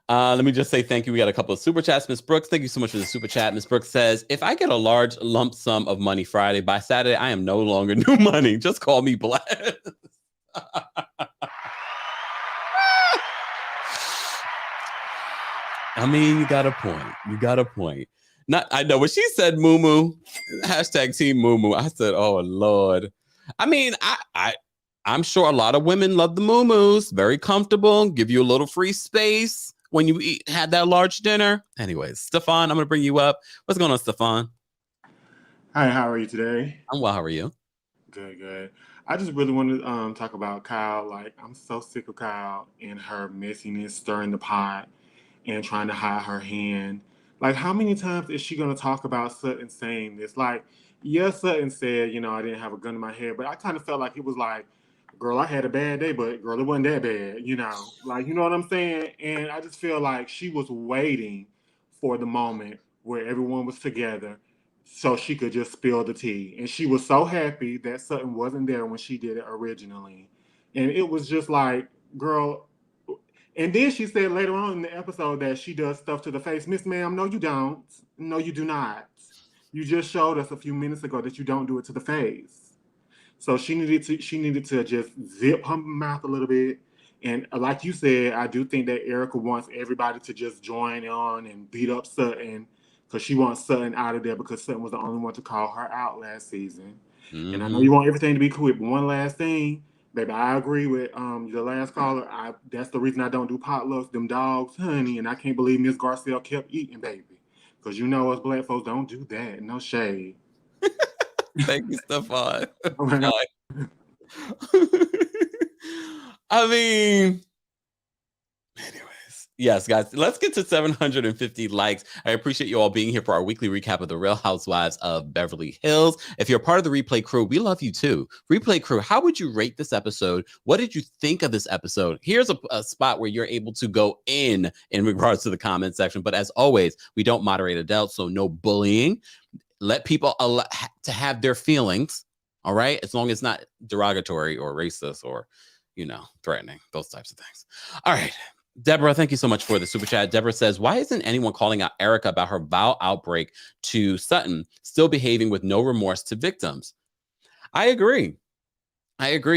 Let me just say thank you. We got a couple of super chats. Miss Brooks, thank you so much for the super chat. Miss Brooks says, if I get a large lump sum of money Friday, by Saturday, I am no longer new money. Just call me blessed. I mean, you got a point. I know when she said moo moo, hashtag team moo moo, I said, oh Lord. I mean, I'm sure a lot of women love the moo moos. Very comfortable, give you a little free space when you had that large dinner. Anyways, Stefan, I'm going to bring you up. What's going on, Stefan? Hi, how are you today? I'm well. How are you? Good. I just really want to talk about Kyle. Like, I'm so sick of Kyle and her messiness, stirring the pot and trying to hide her hand. Like, how many times is she going to talk about Sutton saying this? Like, yes, Sutton said, I didn't have a gun in my head, but I kind of felt like it was like, girl, I had a bad day, but girl, it wasn't that bad, Like, you know what I'm saying? And I just feel like she was waiting for the moment where everyone was together so she could just spill the tea. And she was so happy that Sutton wasn't there when she did it originally. And it was just like, girl. And then she said later on in the episode that she does stuff to the face. Miss Ma'am, no, you don't. No, you do not. You just showed us a few minutes ago that you don't do it to the face. So she needed to just zip her mouth a little bit. And like you said, I do think that Erica wants everybody to just join on and beat up Sutton, because she wants Sutton out of there because Sutton was the only one to call her out last season. Mm-hmm. And I know you want everything to be quick, but one last thing, baby, I agree with the last caller. That's the reason I don't do potlucks, them dogs, honey. And I can't believe Miss Garcelle kept eating, baby. Because us black folks don't do that. No shade. Thank you, Stefan. I mean, anyways, yes, guys, let's get to 750 likes. I appreciate you all being here for our weekly recap of the Real Housewives of Beverly Hills. If you're part of the replay crew, we love you too. Replay crew, how would you rate this episode? What did you think of this episode? Here's a spot where you're able to go in regards to the comment section. But as always, we don't moderate adults, so no bullying. let people to have their feelings. All right, as long as it's not derogatory or racist or, threatening, those types of things. All right, Deborah, thank you so much for the super chat. Deborah says, why isn't anyone calling out Erica about her bowel outbreak to Sutton, still behaving with no remorse to victims? I agree.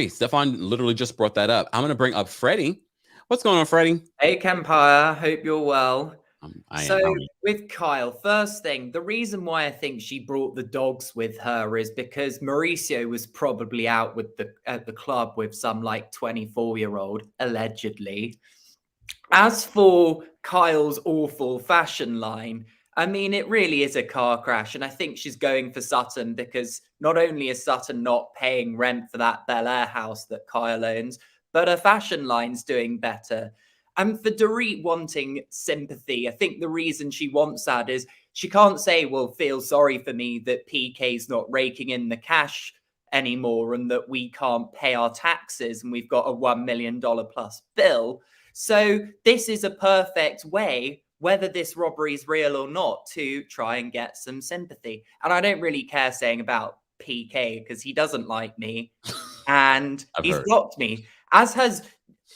Stefan literally just brought that up. I'm going to bring up Freddie. What's going on, Freddie? Hey, Kempire. Hope you're well. I am. With Kyle, first thing, the reason why I think she brought the dogs with her is because Mauricio was probably out at the club with some 24-year-old, allegedly. As for Kyle's awful fashion line, I mean, it really is a car crash. And I think she's going for Sutton because not only is Sutton not paying rent for that Bel Air house that Kyle owns, but her fashion line's doing better. And for Dorit wanting sympathy, I think the reason she wants that is she can't say, well, feel sorry for me that PK's not raking in the cash anymore and that we can't pay our taxes and we've got a $1 million plus bill. So this is a perfect way, whether this robbery is real or not, to try and get some sympathy. And I don't really care saying about PK because he doesn't like me and he's blocked me, as has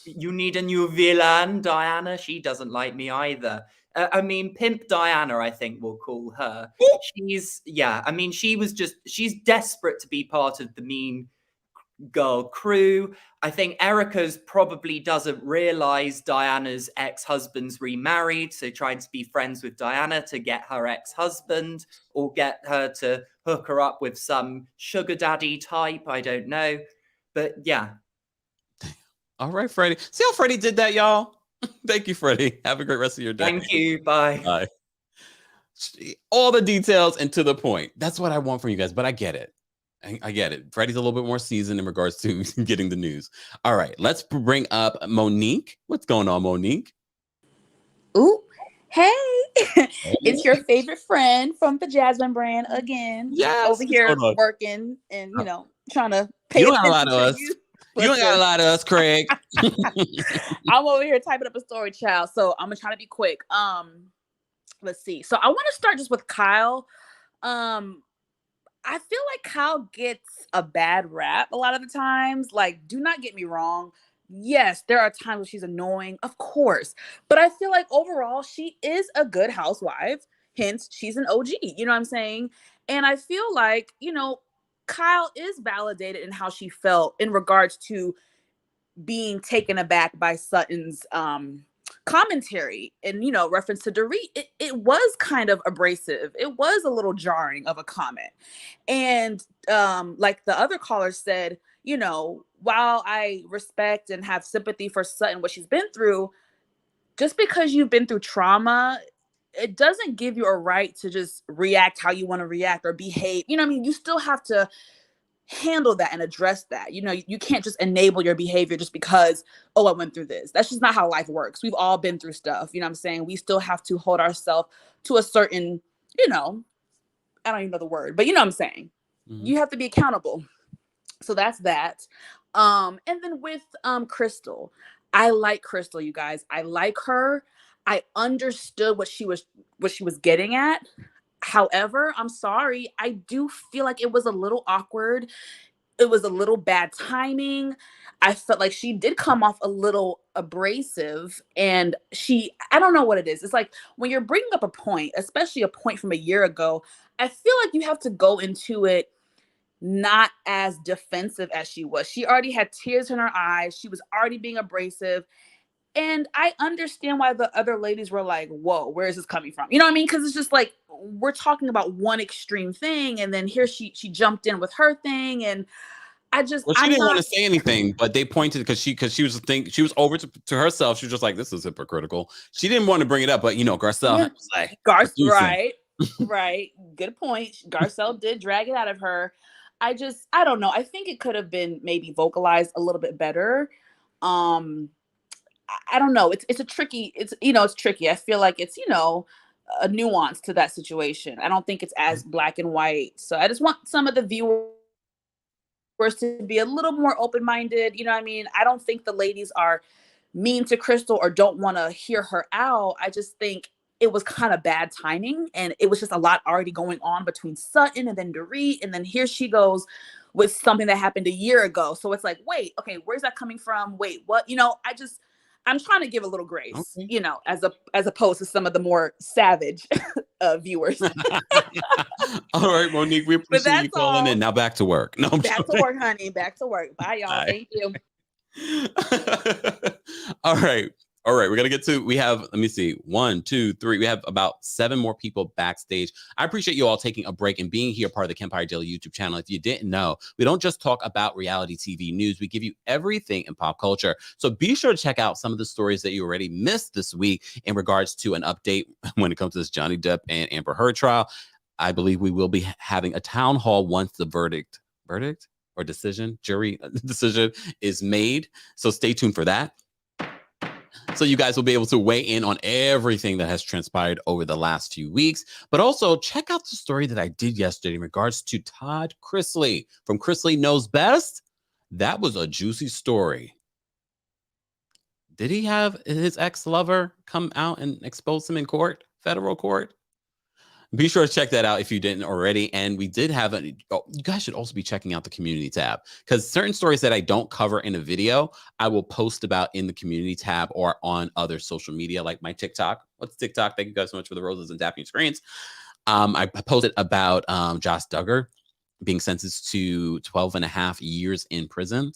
You Need a New Villain, Diana. She doesn't like me either. I mean, Pimp Diana, I think we'll call her. She's desperate to be part of the Mean Girl crew. I think Erica's probably doesn't realize Diana's ex-husband's remarried, so trying to be friends with Diana to get her ex-husband or get her to hook her up with some sugar daddy type. I don't know. But yeah. All right, Freddie. See how Freddie did that, y'all? Thank you, Freddie. Have a great rest of your day. Thank you. Bye. Bye. All the details and to the point. That's what I want from you guys, but I get it. I get it. Freddie's a little bit more seasoned in regards to getting the news. All right, let's bring up Monique. What's going on, Monique? Ooh, hey. It's your favorite friend from the Jasmine brand again. Yes. Over here working and, trying to pay You don't got a attention lot of us. you. You don't got a lot of us, Craig. I'm over here typing up a story, child. So I'm gonna try to be quick. Let's see. So I want to start just with Kyle. I feel like Kyle gets a bad rap a lot of the times. Like, do not get me wrong. Yes, there are times when she's annoying, of course. But I feel like overall, she is a good housewife. Hence, she's an OG. You know what I'm saying? And I feel like, Kyle is validated in how she felt in regards to being taken aback by Sutton's commentary and, reference to Dorit. It was kind of abrasive. It was a little jarring of a comment. And like the other caller said, while I respect and have sympathy for Sutton, what she's been through, just because you've been through trauma, it doesn't give you a right to just react how you want to react or behave. You still have to handle that and address that. You can't just enable your behavior just because, I went through this. That's just not how life works. We've all been through stuff. You know what I'm saying? We still have to hold ourselves to a certain, I don't even know the word, but you know what I'm saying? Mm-hmm. You have to be accountable. So that's that. And then with Crystal, I like Crystal, you guys. I like her. I understood what she was getting at. However, I'm sorry. I do feel like it was a little awkward. It was a little bad timing. I felt like she did come off a little abrasive, and I don't know what it is. It's like when you're bringing up a point, especially a point from a year ago, I feel like you have to go into it not as defensive as she was. She already had tears in her eyes. She was already being abrasive. And I understand why the other ladies were like, whoa, where is this coming from? You know what I mean? Because it's just like, we're talking about one extreme thing. And then here she jumped in with her thing. And she didn't want to say anything, but they pointed because she was over to herself. She was just like, this is hypocritical. She didn't want to bring it up, but Garcelle was like, right. Good point. Garcelle did drag it out of her. I don't know. I think it could have been maybe vocalized a little bit better. I don't know. It's tricky. It's tricky. I feel like it's, a nuance to that situation. I don't think it's as black and white. So I just want some of the viewers to be a little more open-minded. You know what I mean? I don't think the ladies are mean to Crystal or don't want to hear her out. I just think it was kind of bad timing, and it was just a lot already going on between Sutton and then Dorit, and then here she goes with something that happened a year ago. So it's like, wait, okay, where's that coming from? Wait, what? You know, I'm trying to give a little grace, you know, as opposed to some of the more savage viewers. All right, Monique, we appreciate you calling in. Now back to work. No, I'm back to work, honey. Back to work. Bye, y'all. Bye. Thank you. All right. We're going to get to, we have, let me see, 1, 2, 3. We have about 7 more people backstage. I appreciate you all taking a break and being here, part of the Kempire Daily YouTube channel. If you didn't know, we don't just talk about reality TV news. We give you everything in pop culture. So be sure to check out some of the stories that you already missed this week in regards to an update when it comes to this Johnny Depp and Amber Heard trial. I believe we will be having a town hall once the jury decision is made. So stay tuned for that. So you guys will be able to weigh in on everything that has transpired over the last few weeks. But also check out the story that I did yesterday in regards to Todd Chrisley from Chrisley Knows Best. That was a juicy story. Did he have his ex-lover come out and expose him in court, federal court? Be sure to check that out if you didn't already. And we did have you guys should also be checking out the community tab, because certain stories that I don't cover in a video, I will post about in the community tab or on other social media, like my TikTok. What's TikTok? Thank you guys so much for the roses and tapping screens. I posted about Josh Duggar being sentenced to 12.5 years in prison.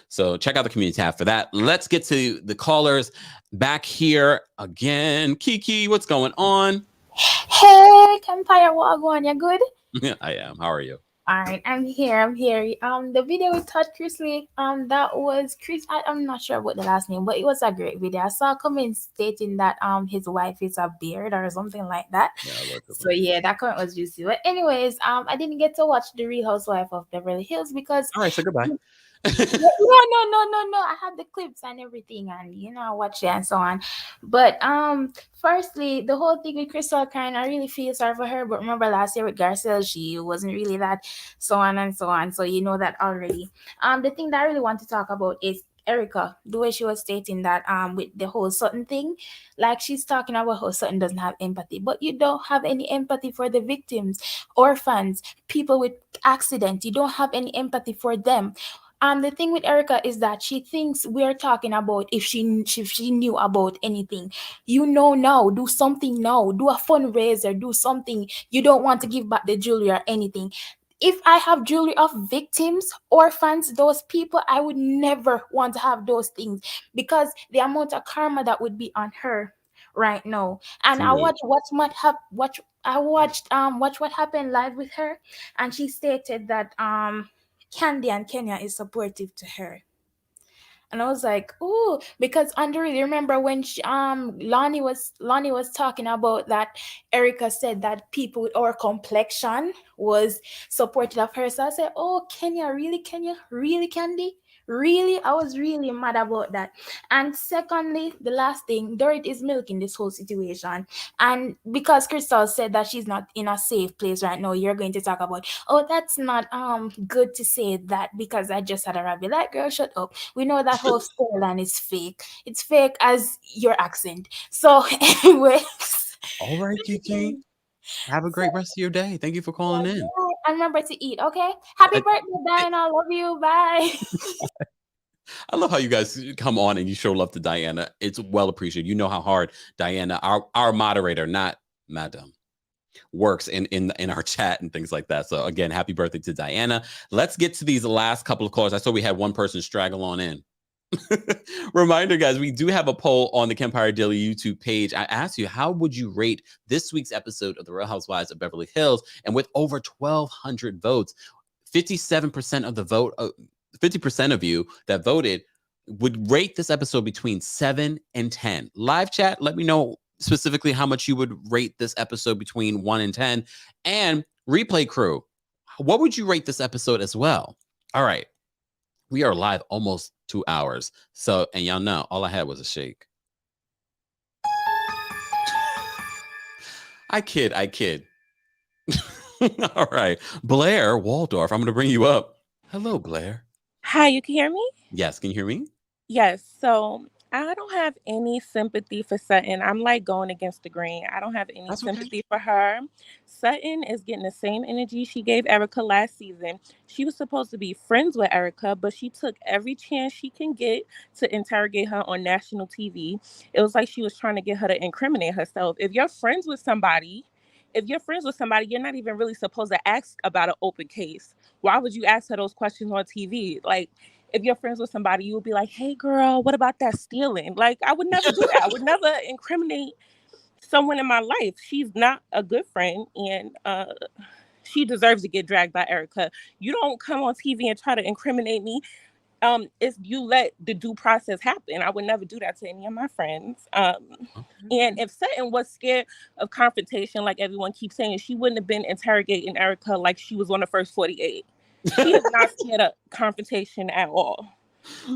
So check out the community tab for that. Let's get to the callers back here again. Kiki, what's going on? Hey, Kempire, what going? You good? Yeah, I am. How are you? All right, I'm here. The video with Todd Chrisley, that was Chris. I'm not sure what the last name, but it was a great video. I saw comments stating that his wife is a beard or something like that. Yeah, so yeah, that comment was juicy. But anyways, I didn't get to watch the Real Housewives of Beverly Hills because. All right, so goodbye. No. I had the clips and everything, and I watched it and so on. But firstly, the whole thing with Crystal Karen, I really feel sorry for her. But remember last year with Garcelle, she wasn't really that, so on and so on. So you know that already. The thing that I really want to talk about is Erica, the way she was stating that with the whole Sutton thing, like she's talking about how Sutton doesn't have empathy, but you don't have any empathy for the victims, orphans, people with accident. You don't have any empathy for them. The thing with Erica is that she thinks we're talking about if she knew about anything. Now, do something now, do a fundraiser, do something. You don't want to give back the jewelry or anything. If I have jewelry of victims, orphans, those people, I would never want to have those things because the amount of karma that would be on her right now. And I watched watch what happened live with her, and she stated that Candy and Kenya is supportive to her. And I was like, oh, because Andrea, remember when Lonnie was talking about that Erica said that people with our complexion was supportive of her. So I said, oh, Kenya, really, Candy? Really? I was really mad about that. And secondly, the last thing, Dorit is milking this whole situation. And because Crystal said that she's not in a safe place right now, you're going to talk about, oh, that's not good to say that because I just had a rabbit. Like, girl, shut up. We know that whole storyline is fake. It's fake as your accent. So anyways. All right, Kiki. Have a great rest of your day. Thank you for calling in. And remember to eat, okay? Happy birthday, Diana. I love you. Bye. I love how you guys come on and you show love to Diana. It's well appreciated. You know how hard Diana, our moderator, not Madam, works in our chat and things like that. So again, happy birthday to Diana. Let's get to these last couple of callers. I saw we had one person straggle on in. Reminder, guys, we do have a poll on the Kempire Daily YouTube page. I asked you, how would you rate this week's episode of The Real Housewives of Beverly Hills? And with over 1,200 votes, 57% of the vote, 50% of you that voted would rate this episode between 7 and 10. Live chat, let me know specifically how much you would rate this episode between 1 and 10. And replay crew, what would you rate this episode as well? All right. We are live almost 2 hours. So, and y'all know, all I had was a shake. I kid. All right. Blair Waldorf, I'm going to bring you up. Hello, Blair. Hi, you can hear me? Yes. Can you hear me? Yes. So I don't have any sympathy for Sutton. I'm like going against the grain. I don't have any That's okay. sympathy for her. Sutton is getting the same energy she gave Erica last season. She was supposed to be friends with Erica, but she took every chance she can get to interrogate her on national TV. It was like she was trying to get her to incriminate herself. If you're friends with somebody, you're not even really supposed to ask about an open case. Why would you ask her those questions on TV? Like, if you're friends with somebody, you would be like, hey, girl, what about that stealing? Like, I would never do that. I would never incriminate someone in my life. She's not a good friend, and she deserves to get dragged by Erica. You don't come on TV and try to incriminate me. If you let the due process happen, I would never do that to any of my friends. And if Sutton was scared of confrontation, like everyone keeps saying, she wouldn't have been interrogating Erica like she was on the first 48. She is not scared of confrontation at all.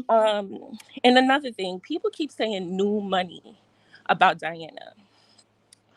And another thing, people keep saying new money about Diana.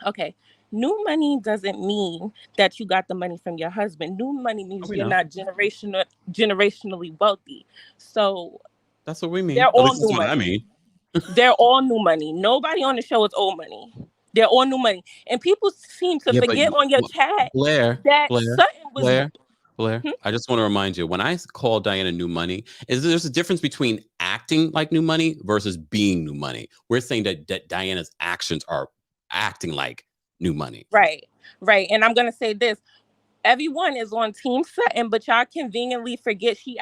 Okay, new money doesn't mean that you got the money from your husband. New money means you're not generationally wealthy. So that's what we mean. They're At all least that's new what I money. mean. They're all new money. Nobody on the show is old money. They're all new money. And people seem to Yeah, but forget on your chat Blair, that Sutton was... Blair, I just want to remind you, when I call Diana new money, there's a difference between acting like new money versus being new money. We're saying that Diana's actions are acting like new money. Right. And I'm going to say this. Everyone is on Team Sutton, but y'all conveniently forget she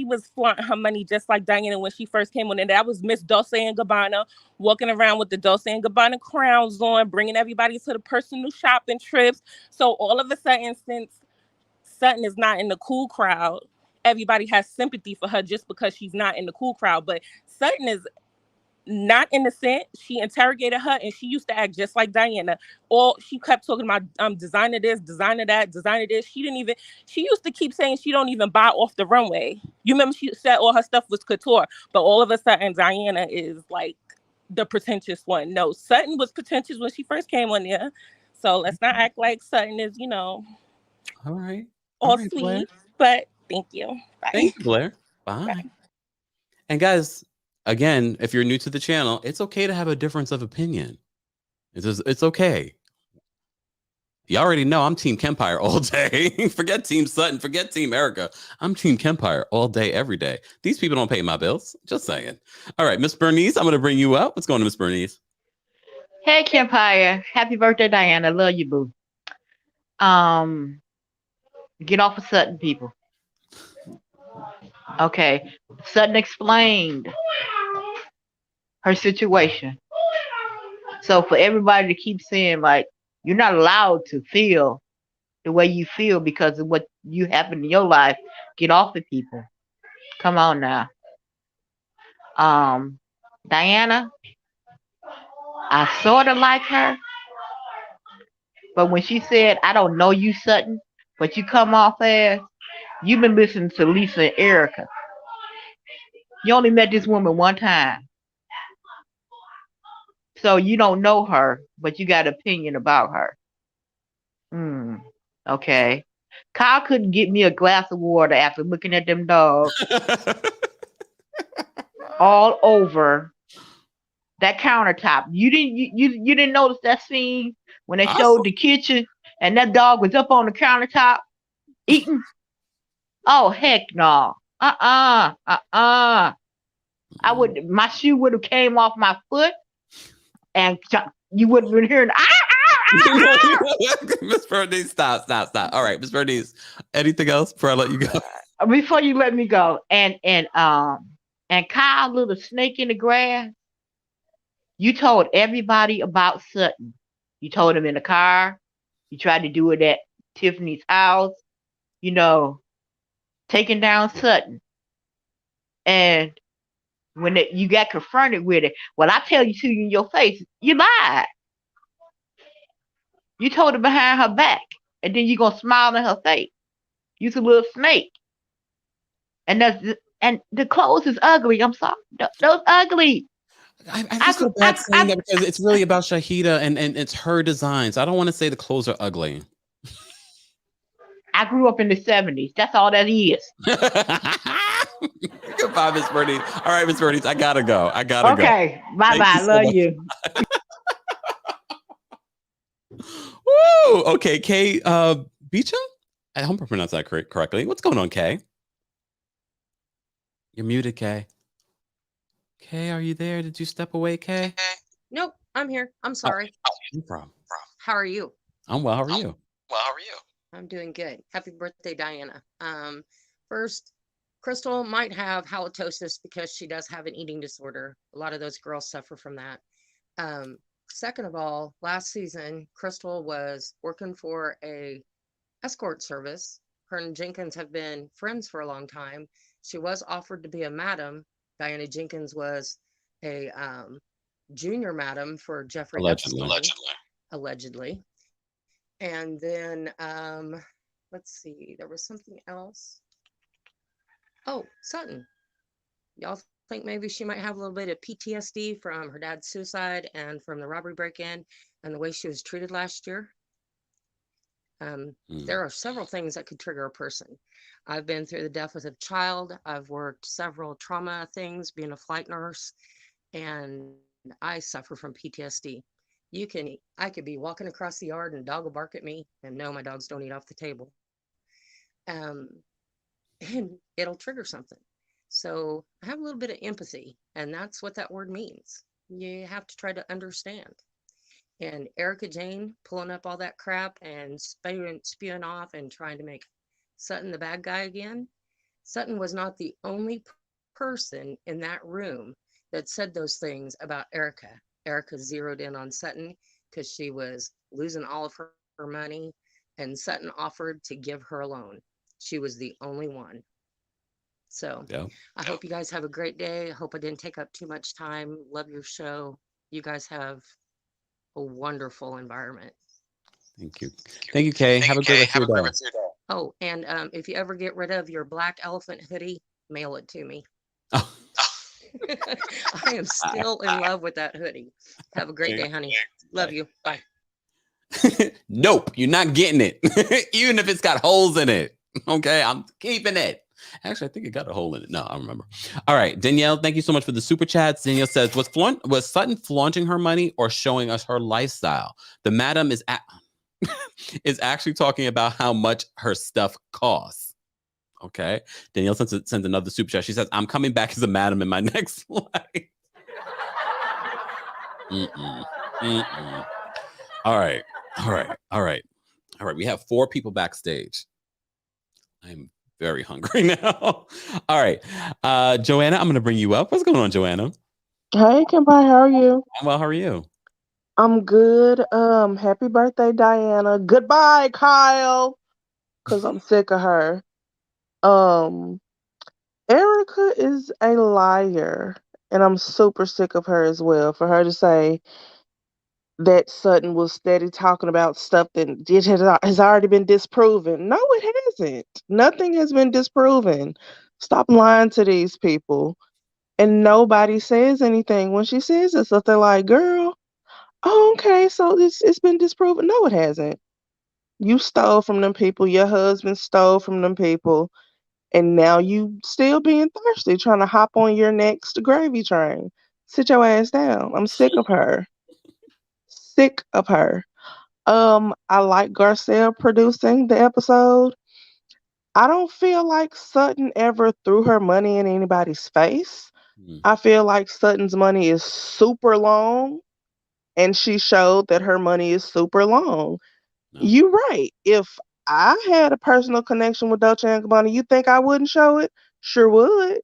was flaunting her money just like Diana when she first came on. And that was Miss Dolce & Gabbana walking around with the Dolce & Gabbana crowns on, bringing everybody to the personal shopping trips. So all of a sudden, since Sutton is not in the cool crowd, everybody has sympathy for her just because she's not in the cool crowd. But Sutton is not innocent. She interrogated her and she used to act just like Diana. She kept talking about designer this, designer that, designer this. She used to keep saying she don't even buy off the runway. You remember she said all her stuff was couture, but all of a sudden Diana is like the pretentious one. No, Sutton was pretentious when she first came on there. So let's not act like Sutton is, all right. All right, sweet. Blair. But thank you. Bye. Thank you, Blair. Bye. And guys, again, if you're new to the channel, it's okay to have a difference of opinion. It's okay. You already know I'm Team Kempire all day. Forget Team Sutton. Forget Team Erica. I'm Team Kempire all day, every day. These people don't pay my bills. Just saying. All right, Miss Bernice, I'm going to bring you up. What's going on, Miss Bernice? Hey, Kempire. Happy birthday, Diana. Love you, boo. Get off of Sutton, people. Okay. Sutton explained her situation. So for everybody to keep saying, like, you're not allowed to feel the way you feel because of what you happen in your life, get off of people. Come on now. Diana, I sort of like her. But when she said, I don't know you, Sutton, but you come off as, you've been listening to Lisa and Erica. You only met this woman one time. So you don't know her, but you got an opinion about her. Okay. Kyle couldn't get me a glass of water after looking at them dogs all over that countertop. You didn't notice that scene when they showed the kitchen and that dog was up on the countertop eating? Oh, heck no. My shoe would have came off my foot and you wouldn't have been hearing Miss Bernice, stop. All right, Miss Bernice, anything else before I let you go? Before you let me go. And Kyle, little snake in the grass, you told everybody about Sutton. You told him in the car. You tried to do it at Tiffany's house, taking down Sutton. And when you got confronted with it, well, I tell you to you in your face, you lied. You told her behind her back, and then you gonna smile in her face. You's a little snake. And the clothes is ugly. I'm sorry, those ugly. I just feel bad saying that because it's really about Shahida and it's her designs. I don't want to say the clothes are ugly. I grew up in the 70s. That's all that is. Goodbye. Bye, Miss Bernice. All right, Miss Bernice, I gotta go. Okay. Bye Thank bye. you so Love much. you. Woo! Okay, Kay Beecham? I hope I pronounced that correctly. What's going on, Kay? You're muted, Kay. Kay, are you there? Did you step away, Kay? Nope, I'm here. I'm sorry. No problem. How are you? I'm well. How are you? I'm doing good. Happy birthday, Diana. First, Crystal might have halitosis because she does have an eating disorder. A lot of those girls suffer from that. Second of all, last season, Crystal was working for a escort service. Her and Jenkins have been friends for a long time. She was offered to be a madam. Diana Jenkins was a junior madam for Jeffrey Allegedly. Epstein. Allegedly. And then, let's see, there was something else. Oh, Sutton. Y'all think maybe she might have a little bit of PTSD from her dad's suicide and from the robbery break-in and the way she was treated last year? There are several things that could trigger a person. I've been through the death of a child. I've worked several trauma things, being a flight nurse, and I suffer from PTSD. I could be walking across the yard and a dog will bark at me, and no, my dogs don't eat off the table. And it'll trigger something. So I have a little bit of empathy, and that's what that word means. You have to try to understand. And Erica Jane pulling up all that crap and spewing off and trying to make Sutton the bad guy again. Sutton was not the only person in that room that said those things about Erica. Erica zeroed in on Sutton because she was losing all of her money, and Sutton offered to give her a loan. She was the only one. So I hope you guys have a great day. I hope I didn't take up too much time. Love your show. You guys have a wonderful environment. Thank you. Thank you, Kay. Have a great rest of your day. Oh, and if you ever get rid of your black elephant hoodie, mail it to me. I am still in love with that hoodie. Have a great day, honey. Love you. Bye. Nope, you're not getting it. Even if it's got holes in it. Okay, I'm keeping it. Actually, I think it got a hole in it. No, I remember. All right, Danielle, thank you so much for the super chats. Danielle says, was Sutton flaunting her money or showing us her lifestyle? The madam is actually talking about how much her stuff costs. Okay. Danielle sends another super chat. She says, I'm coming back as a madam in my next life. All right. We have 4 people backstage. I'm very hungry now. All right. Joanna, I'm going to bring you up. What's going on, Joanna? Hey, Kempire, how are you? I'm well. How are you? I'm good. Happy birthday, Diana. Goodbye, Kyle. Because I'm sick of her. Erica is a liar. And I'm super sick of her as well. For her to say that Sutton was steady talking about stuff that has already been disproven. No, it hasn't. Nothing has been disproven. Stop lying to these people. And nobody says anything when she says this stuff. They're like, girl, oh, okay, so it's been disproven. No, it hasn't. You stole from them people. Your husband stole from them people. And now you still being thirsty, trying to hop on your next gravy train. Sit your ass down. I'm sick of her. Sick of her. I like Garcelle producing the episode. I don't feel like Sutton ever threw her money in anybody's face. I feel like Sutton's money is super long, and she showed that her money is super long. No. You're right. If I had a personal connection with Dolce & Gabbana, you think I wouldn't show it? Sure would.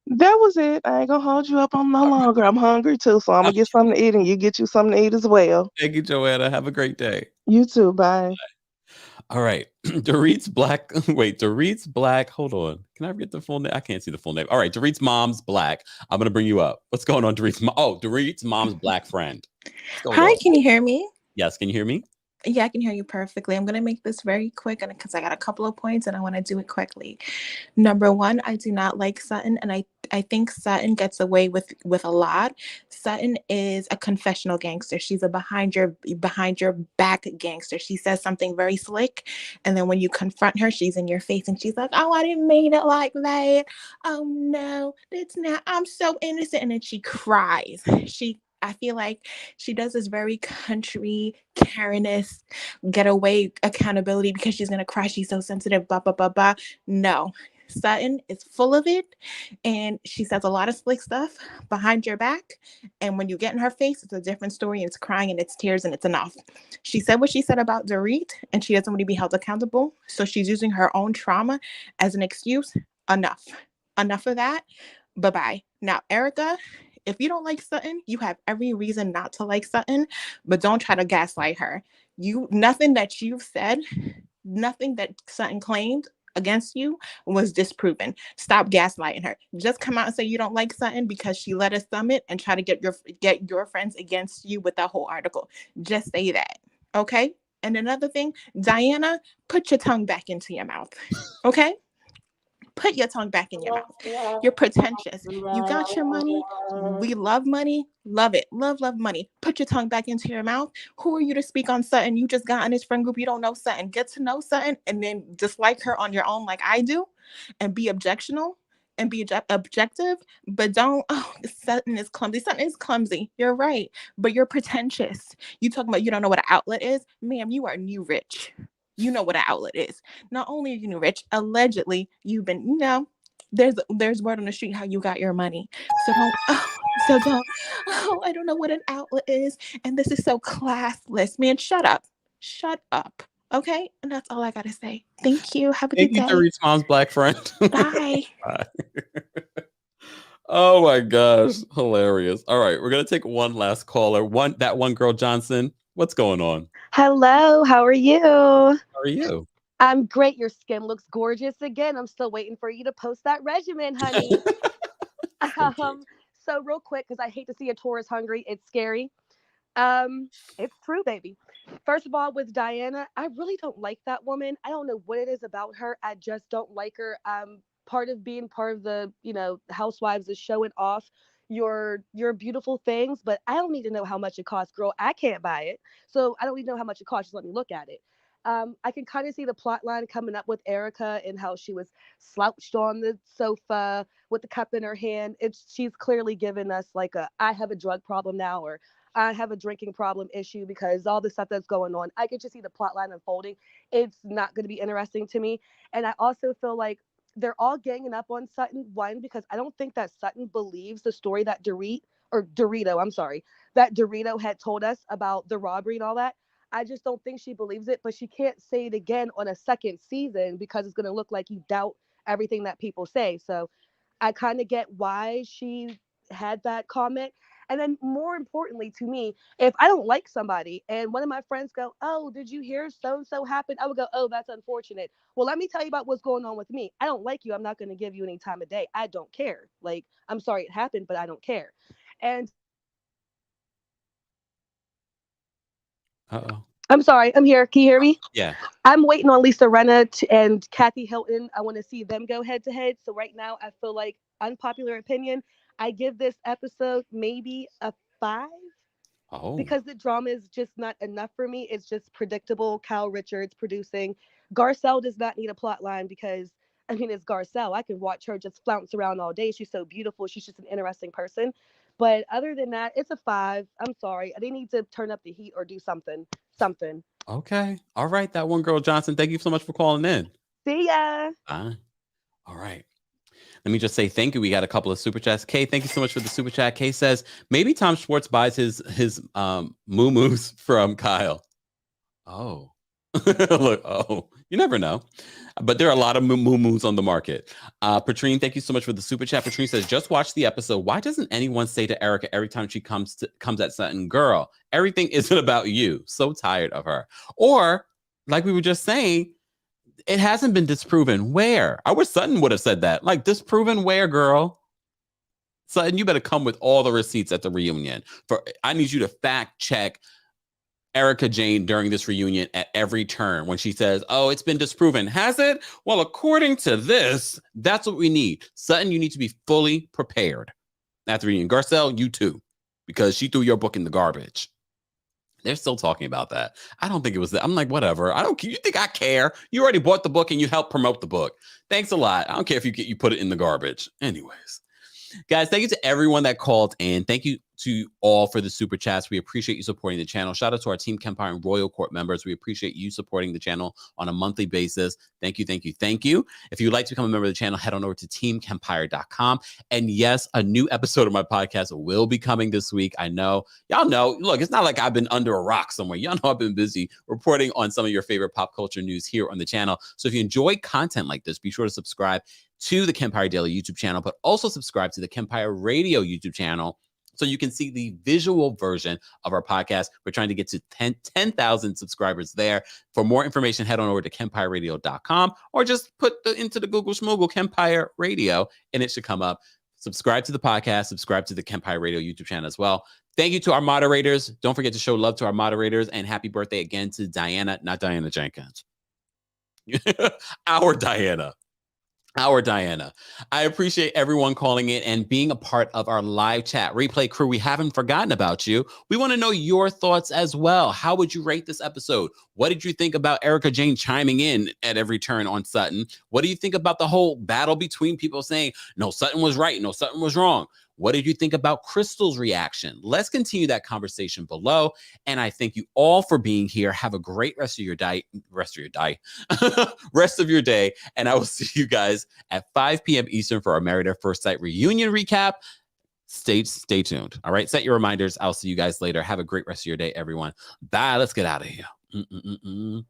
That was it. I ain't gonna hold you up on no longer. I'm hungry too, so I'm gonna get something to eat, and you get you something to eat as well. Thank you, Joanna. Have a great day. You too. Bye. All right. Dorit's Black. Wait, Dorit's Black. Hold on. Can I get the full name? I can't see the full name. All right. Dorit's Mom's Black. I'm going to bring you up. What's going on, Dorit's Mom? Oh, Dorit's Mom's Black friend. Hi, can you hear me? Yes. Can you hear me? Yeah, I can hear you perfectly. I'm going to make this very quick because I got a couple of points and I want to do it quickly. Number one, I do not like Sutton, and I I think Sutton gets away with a lot. Sutton is a confessional gangster. She's a behind your back gangster. She says something very slick, and then when you confront her, she's in your face and she's like, "Oh, I didn't mean it like that. Oh no, it's not. I'm so innocent." And then she cries. I feel like she does this very country Karen-esque getaway accountability because she's gonna cry. She's so sensitive. Blah blah blah blah. No, Sutton is full of it, and she says a lot of slick stuff behind your back. And when you get in her face, it's a different story. And it's crying and it's tears and it's enough. She said what she said about Dorit, and she doesn't want to be held accountable. So she's using her own trauma as an excuse. Enough of that. Bye bye. Now, Erica. If you don't like Sutton, you have every reason not to like Sutton, but don't try to gaslight her. Nothing that you've said, nothing that Sutton claimed against you was disproven. Stop gaslighting her. Just come out and say you don't like Sutton because she led a summit and try to get your friends against you with that whole article. Just say that, okay? And another thing, Diana, put your tongue back into your mouth, okay? Put your tongue back in your mouth. You're pretentious. You got your money. We love money. Love it. Love money. Put your tongue back into your mouth. Who are you to speak on Sutton? You just got in this friend group. You don't know Sutton. Get to know Sutton and then dislike her on your own like I do and be objectional and be objective. But don't, Sutton is clumsy. Sutton is clumsy. You're right. But you're pretentious. You talking about you don't know what an outlet is? Ma'am, you are new rich. You know what an outlet is. Not only are you new rich, allegedly you've been, there's word on the street how you got your money. So don't, I don't know what an outlet is. And this is so classless. Man, shut up. Okay? And that's all I got to say. Thank you. Have a good day. Thank you, Dorit Mom's black friend. Bye. Bye. Oh my gosh. Hilarious. All right. We're going to take one last caller. That one girl Johnson. What's going on? Hello, how are you? How are you? I'm great. Your skin looks gorgeous again. I'm still waiting for you to post that regimen, honey. So real quick, because I hate to see a Taurus hungry. It's scary. It's true, baby. First of all, with Diana, I really don't like that woman. I don't know what it is about her. I just don't like her. Part of being part of the, Housewives is showing off your beautiful things, but I don't need to know how much it costs, girl. I can't buy it, so I don't need to know how much it costs. Just let me look at it. I can kind of see the plot line coming up with Erica and how she was slouched on the sofa with the cup in her hand. She's clearly given us like I have a drug problem now, or I have a drinking problem issue because all the stuff that's going on. I could just see the plot line unfolding. It's not going to be interesting to me. And I also feel like they're all ganging up on Sutton. One, because I don't think that Sutton believes the story that Dorito had told us about the robbery and all that. I just don't think she believes it, but she can't say it again on a second season because it's going to look like you doubt everything that people say. So I kind of get why she had that comment. And then more importantly to me, if I don't like somebody and one of my friends go, "Oh, did you hear so-and-so happened?" I would go, "Oh, that's unfortunate. Well, let me tell you about what's going on with me. I don't like you. I'm not going to give you any time of day. I don't care. Like, I'm sorry it happened, but I don't care." And I'm sorry, I'm here. Can you hear me? Yeah. I'm waiting on Lisa Rinna and Kathy Hilton. I want to see them go head to head. So right now, I feel like, unpopular opinion, I give this episode maybe a 5. Because the drama is just not enough for me. It's just predictable. Kyle Richards producing. Garcelle does not need a plot line because, it's Garcelle. I can watch her just flounce around all day. She's so beautiful. She's just an interesting person. But other than that, it's a 5. I'm sorry. They need to turn up the heat or do something. Okay. All right. That one girl Johnson. Thank you so much for calling in. See ya. All right. Let me just say thank you. We got a couple of super chats. Kay, thank you so much for the super chat. Kay says maybe Tom Schwartz buys his moo-moos from Kyle. Oh, look. You never know. But there are a lot of moo-moos on the market. Patrine, thank you so much for the super chat. Patrine says, just watch the episode. Why doesn't anyone say to Erica every time she comes at Sutton, "Girl, everything isn't about you." So tired of her. Or like we were just saying, it hasn't been disproven. Where? I wish Sutton would have said that. Like, disproven where, girl? Sutton, you better come with all the receipts at the reunion. I need you to fact check Erica Jane during this reunion at every turn when she says, oh, it's been disproven. Has it? Well, according to this, that's what we need. Sutton, you need to be fully prepared at the reunion. Garcelle, you too, because she threw your book in the garbage. They're still talking about that. I don't think it was that. I'm like, whatever. I don't care. You think I care? You already bought the book and you helped promote the book. Thanks a lot. I don't care if you put it in the garbage. Anyways. Guys, thank you to everyone that called in. Thank you to all for the super chats. We appreciate you supporting the channel. Shout out to our Team Kempire and Royal Court members. We appreciate you supporting the channel on a monthly basis. Thank you, thank you, thank you. If you'd like to become a member of the channel, head on over to TeamKempire.com. And yes, a new episode of my podcast will be coming this week. I know. Y'all know. Look, it's not like I've been under a rock somewhere. Y'all know I've been busy reporting on some of your favorite pop culture news here on the channel. So if you enjoy content like this, be sure to subscribe to the Kempire Daily YouTube channel, but also subscribe to the Kempire Radio YouTube channel so you can see the visual version of our podcast. We're trying to get to 10,000 subscribers there. For more information, head on over to KempireRadio.com or just put into the Google Schmoogle Kempire Radio and it should come up. Subscribe to the podcast, subscribe to the Kempire Radio YouTube channel as well. Thank you to our moderators. Don't forget to show love to our moderators, and happy birthday again to Diana, not Diana Jenkins. Our Diana. I appreciate everyone calling in and being a part of our live chat. Replay crew, we haven't forgotten about you. We want to know your thoughts as well. How would you rate this episode? What did you think about Erica Jane chiming in at every turn on Sutton? What do you think about the whole battle between people saying, no, Sutton was right, no, Sutton was wrong? What did you think about Crystal's reaction? Let's continue that conversation below. And I thank you all for being here. Have a great rest of your day. Rest of your day. And I will see you guys at 5 p.m. Eastern for our Married at First Sight reunion recap. Stay tuned. All right. Set your reminders. I'll see you guys later. Have a great rest of your day, everyone. Bye. Let's get out of here.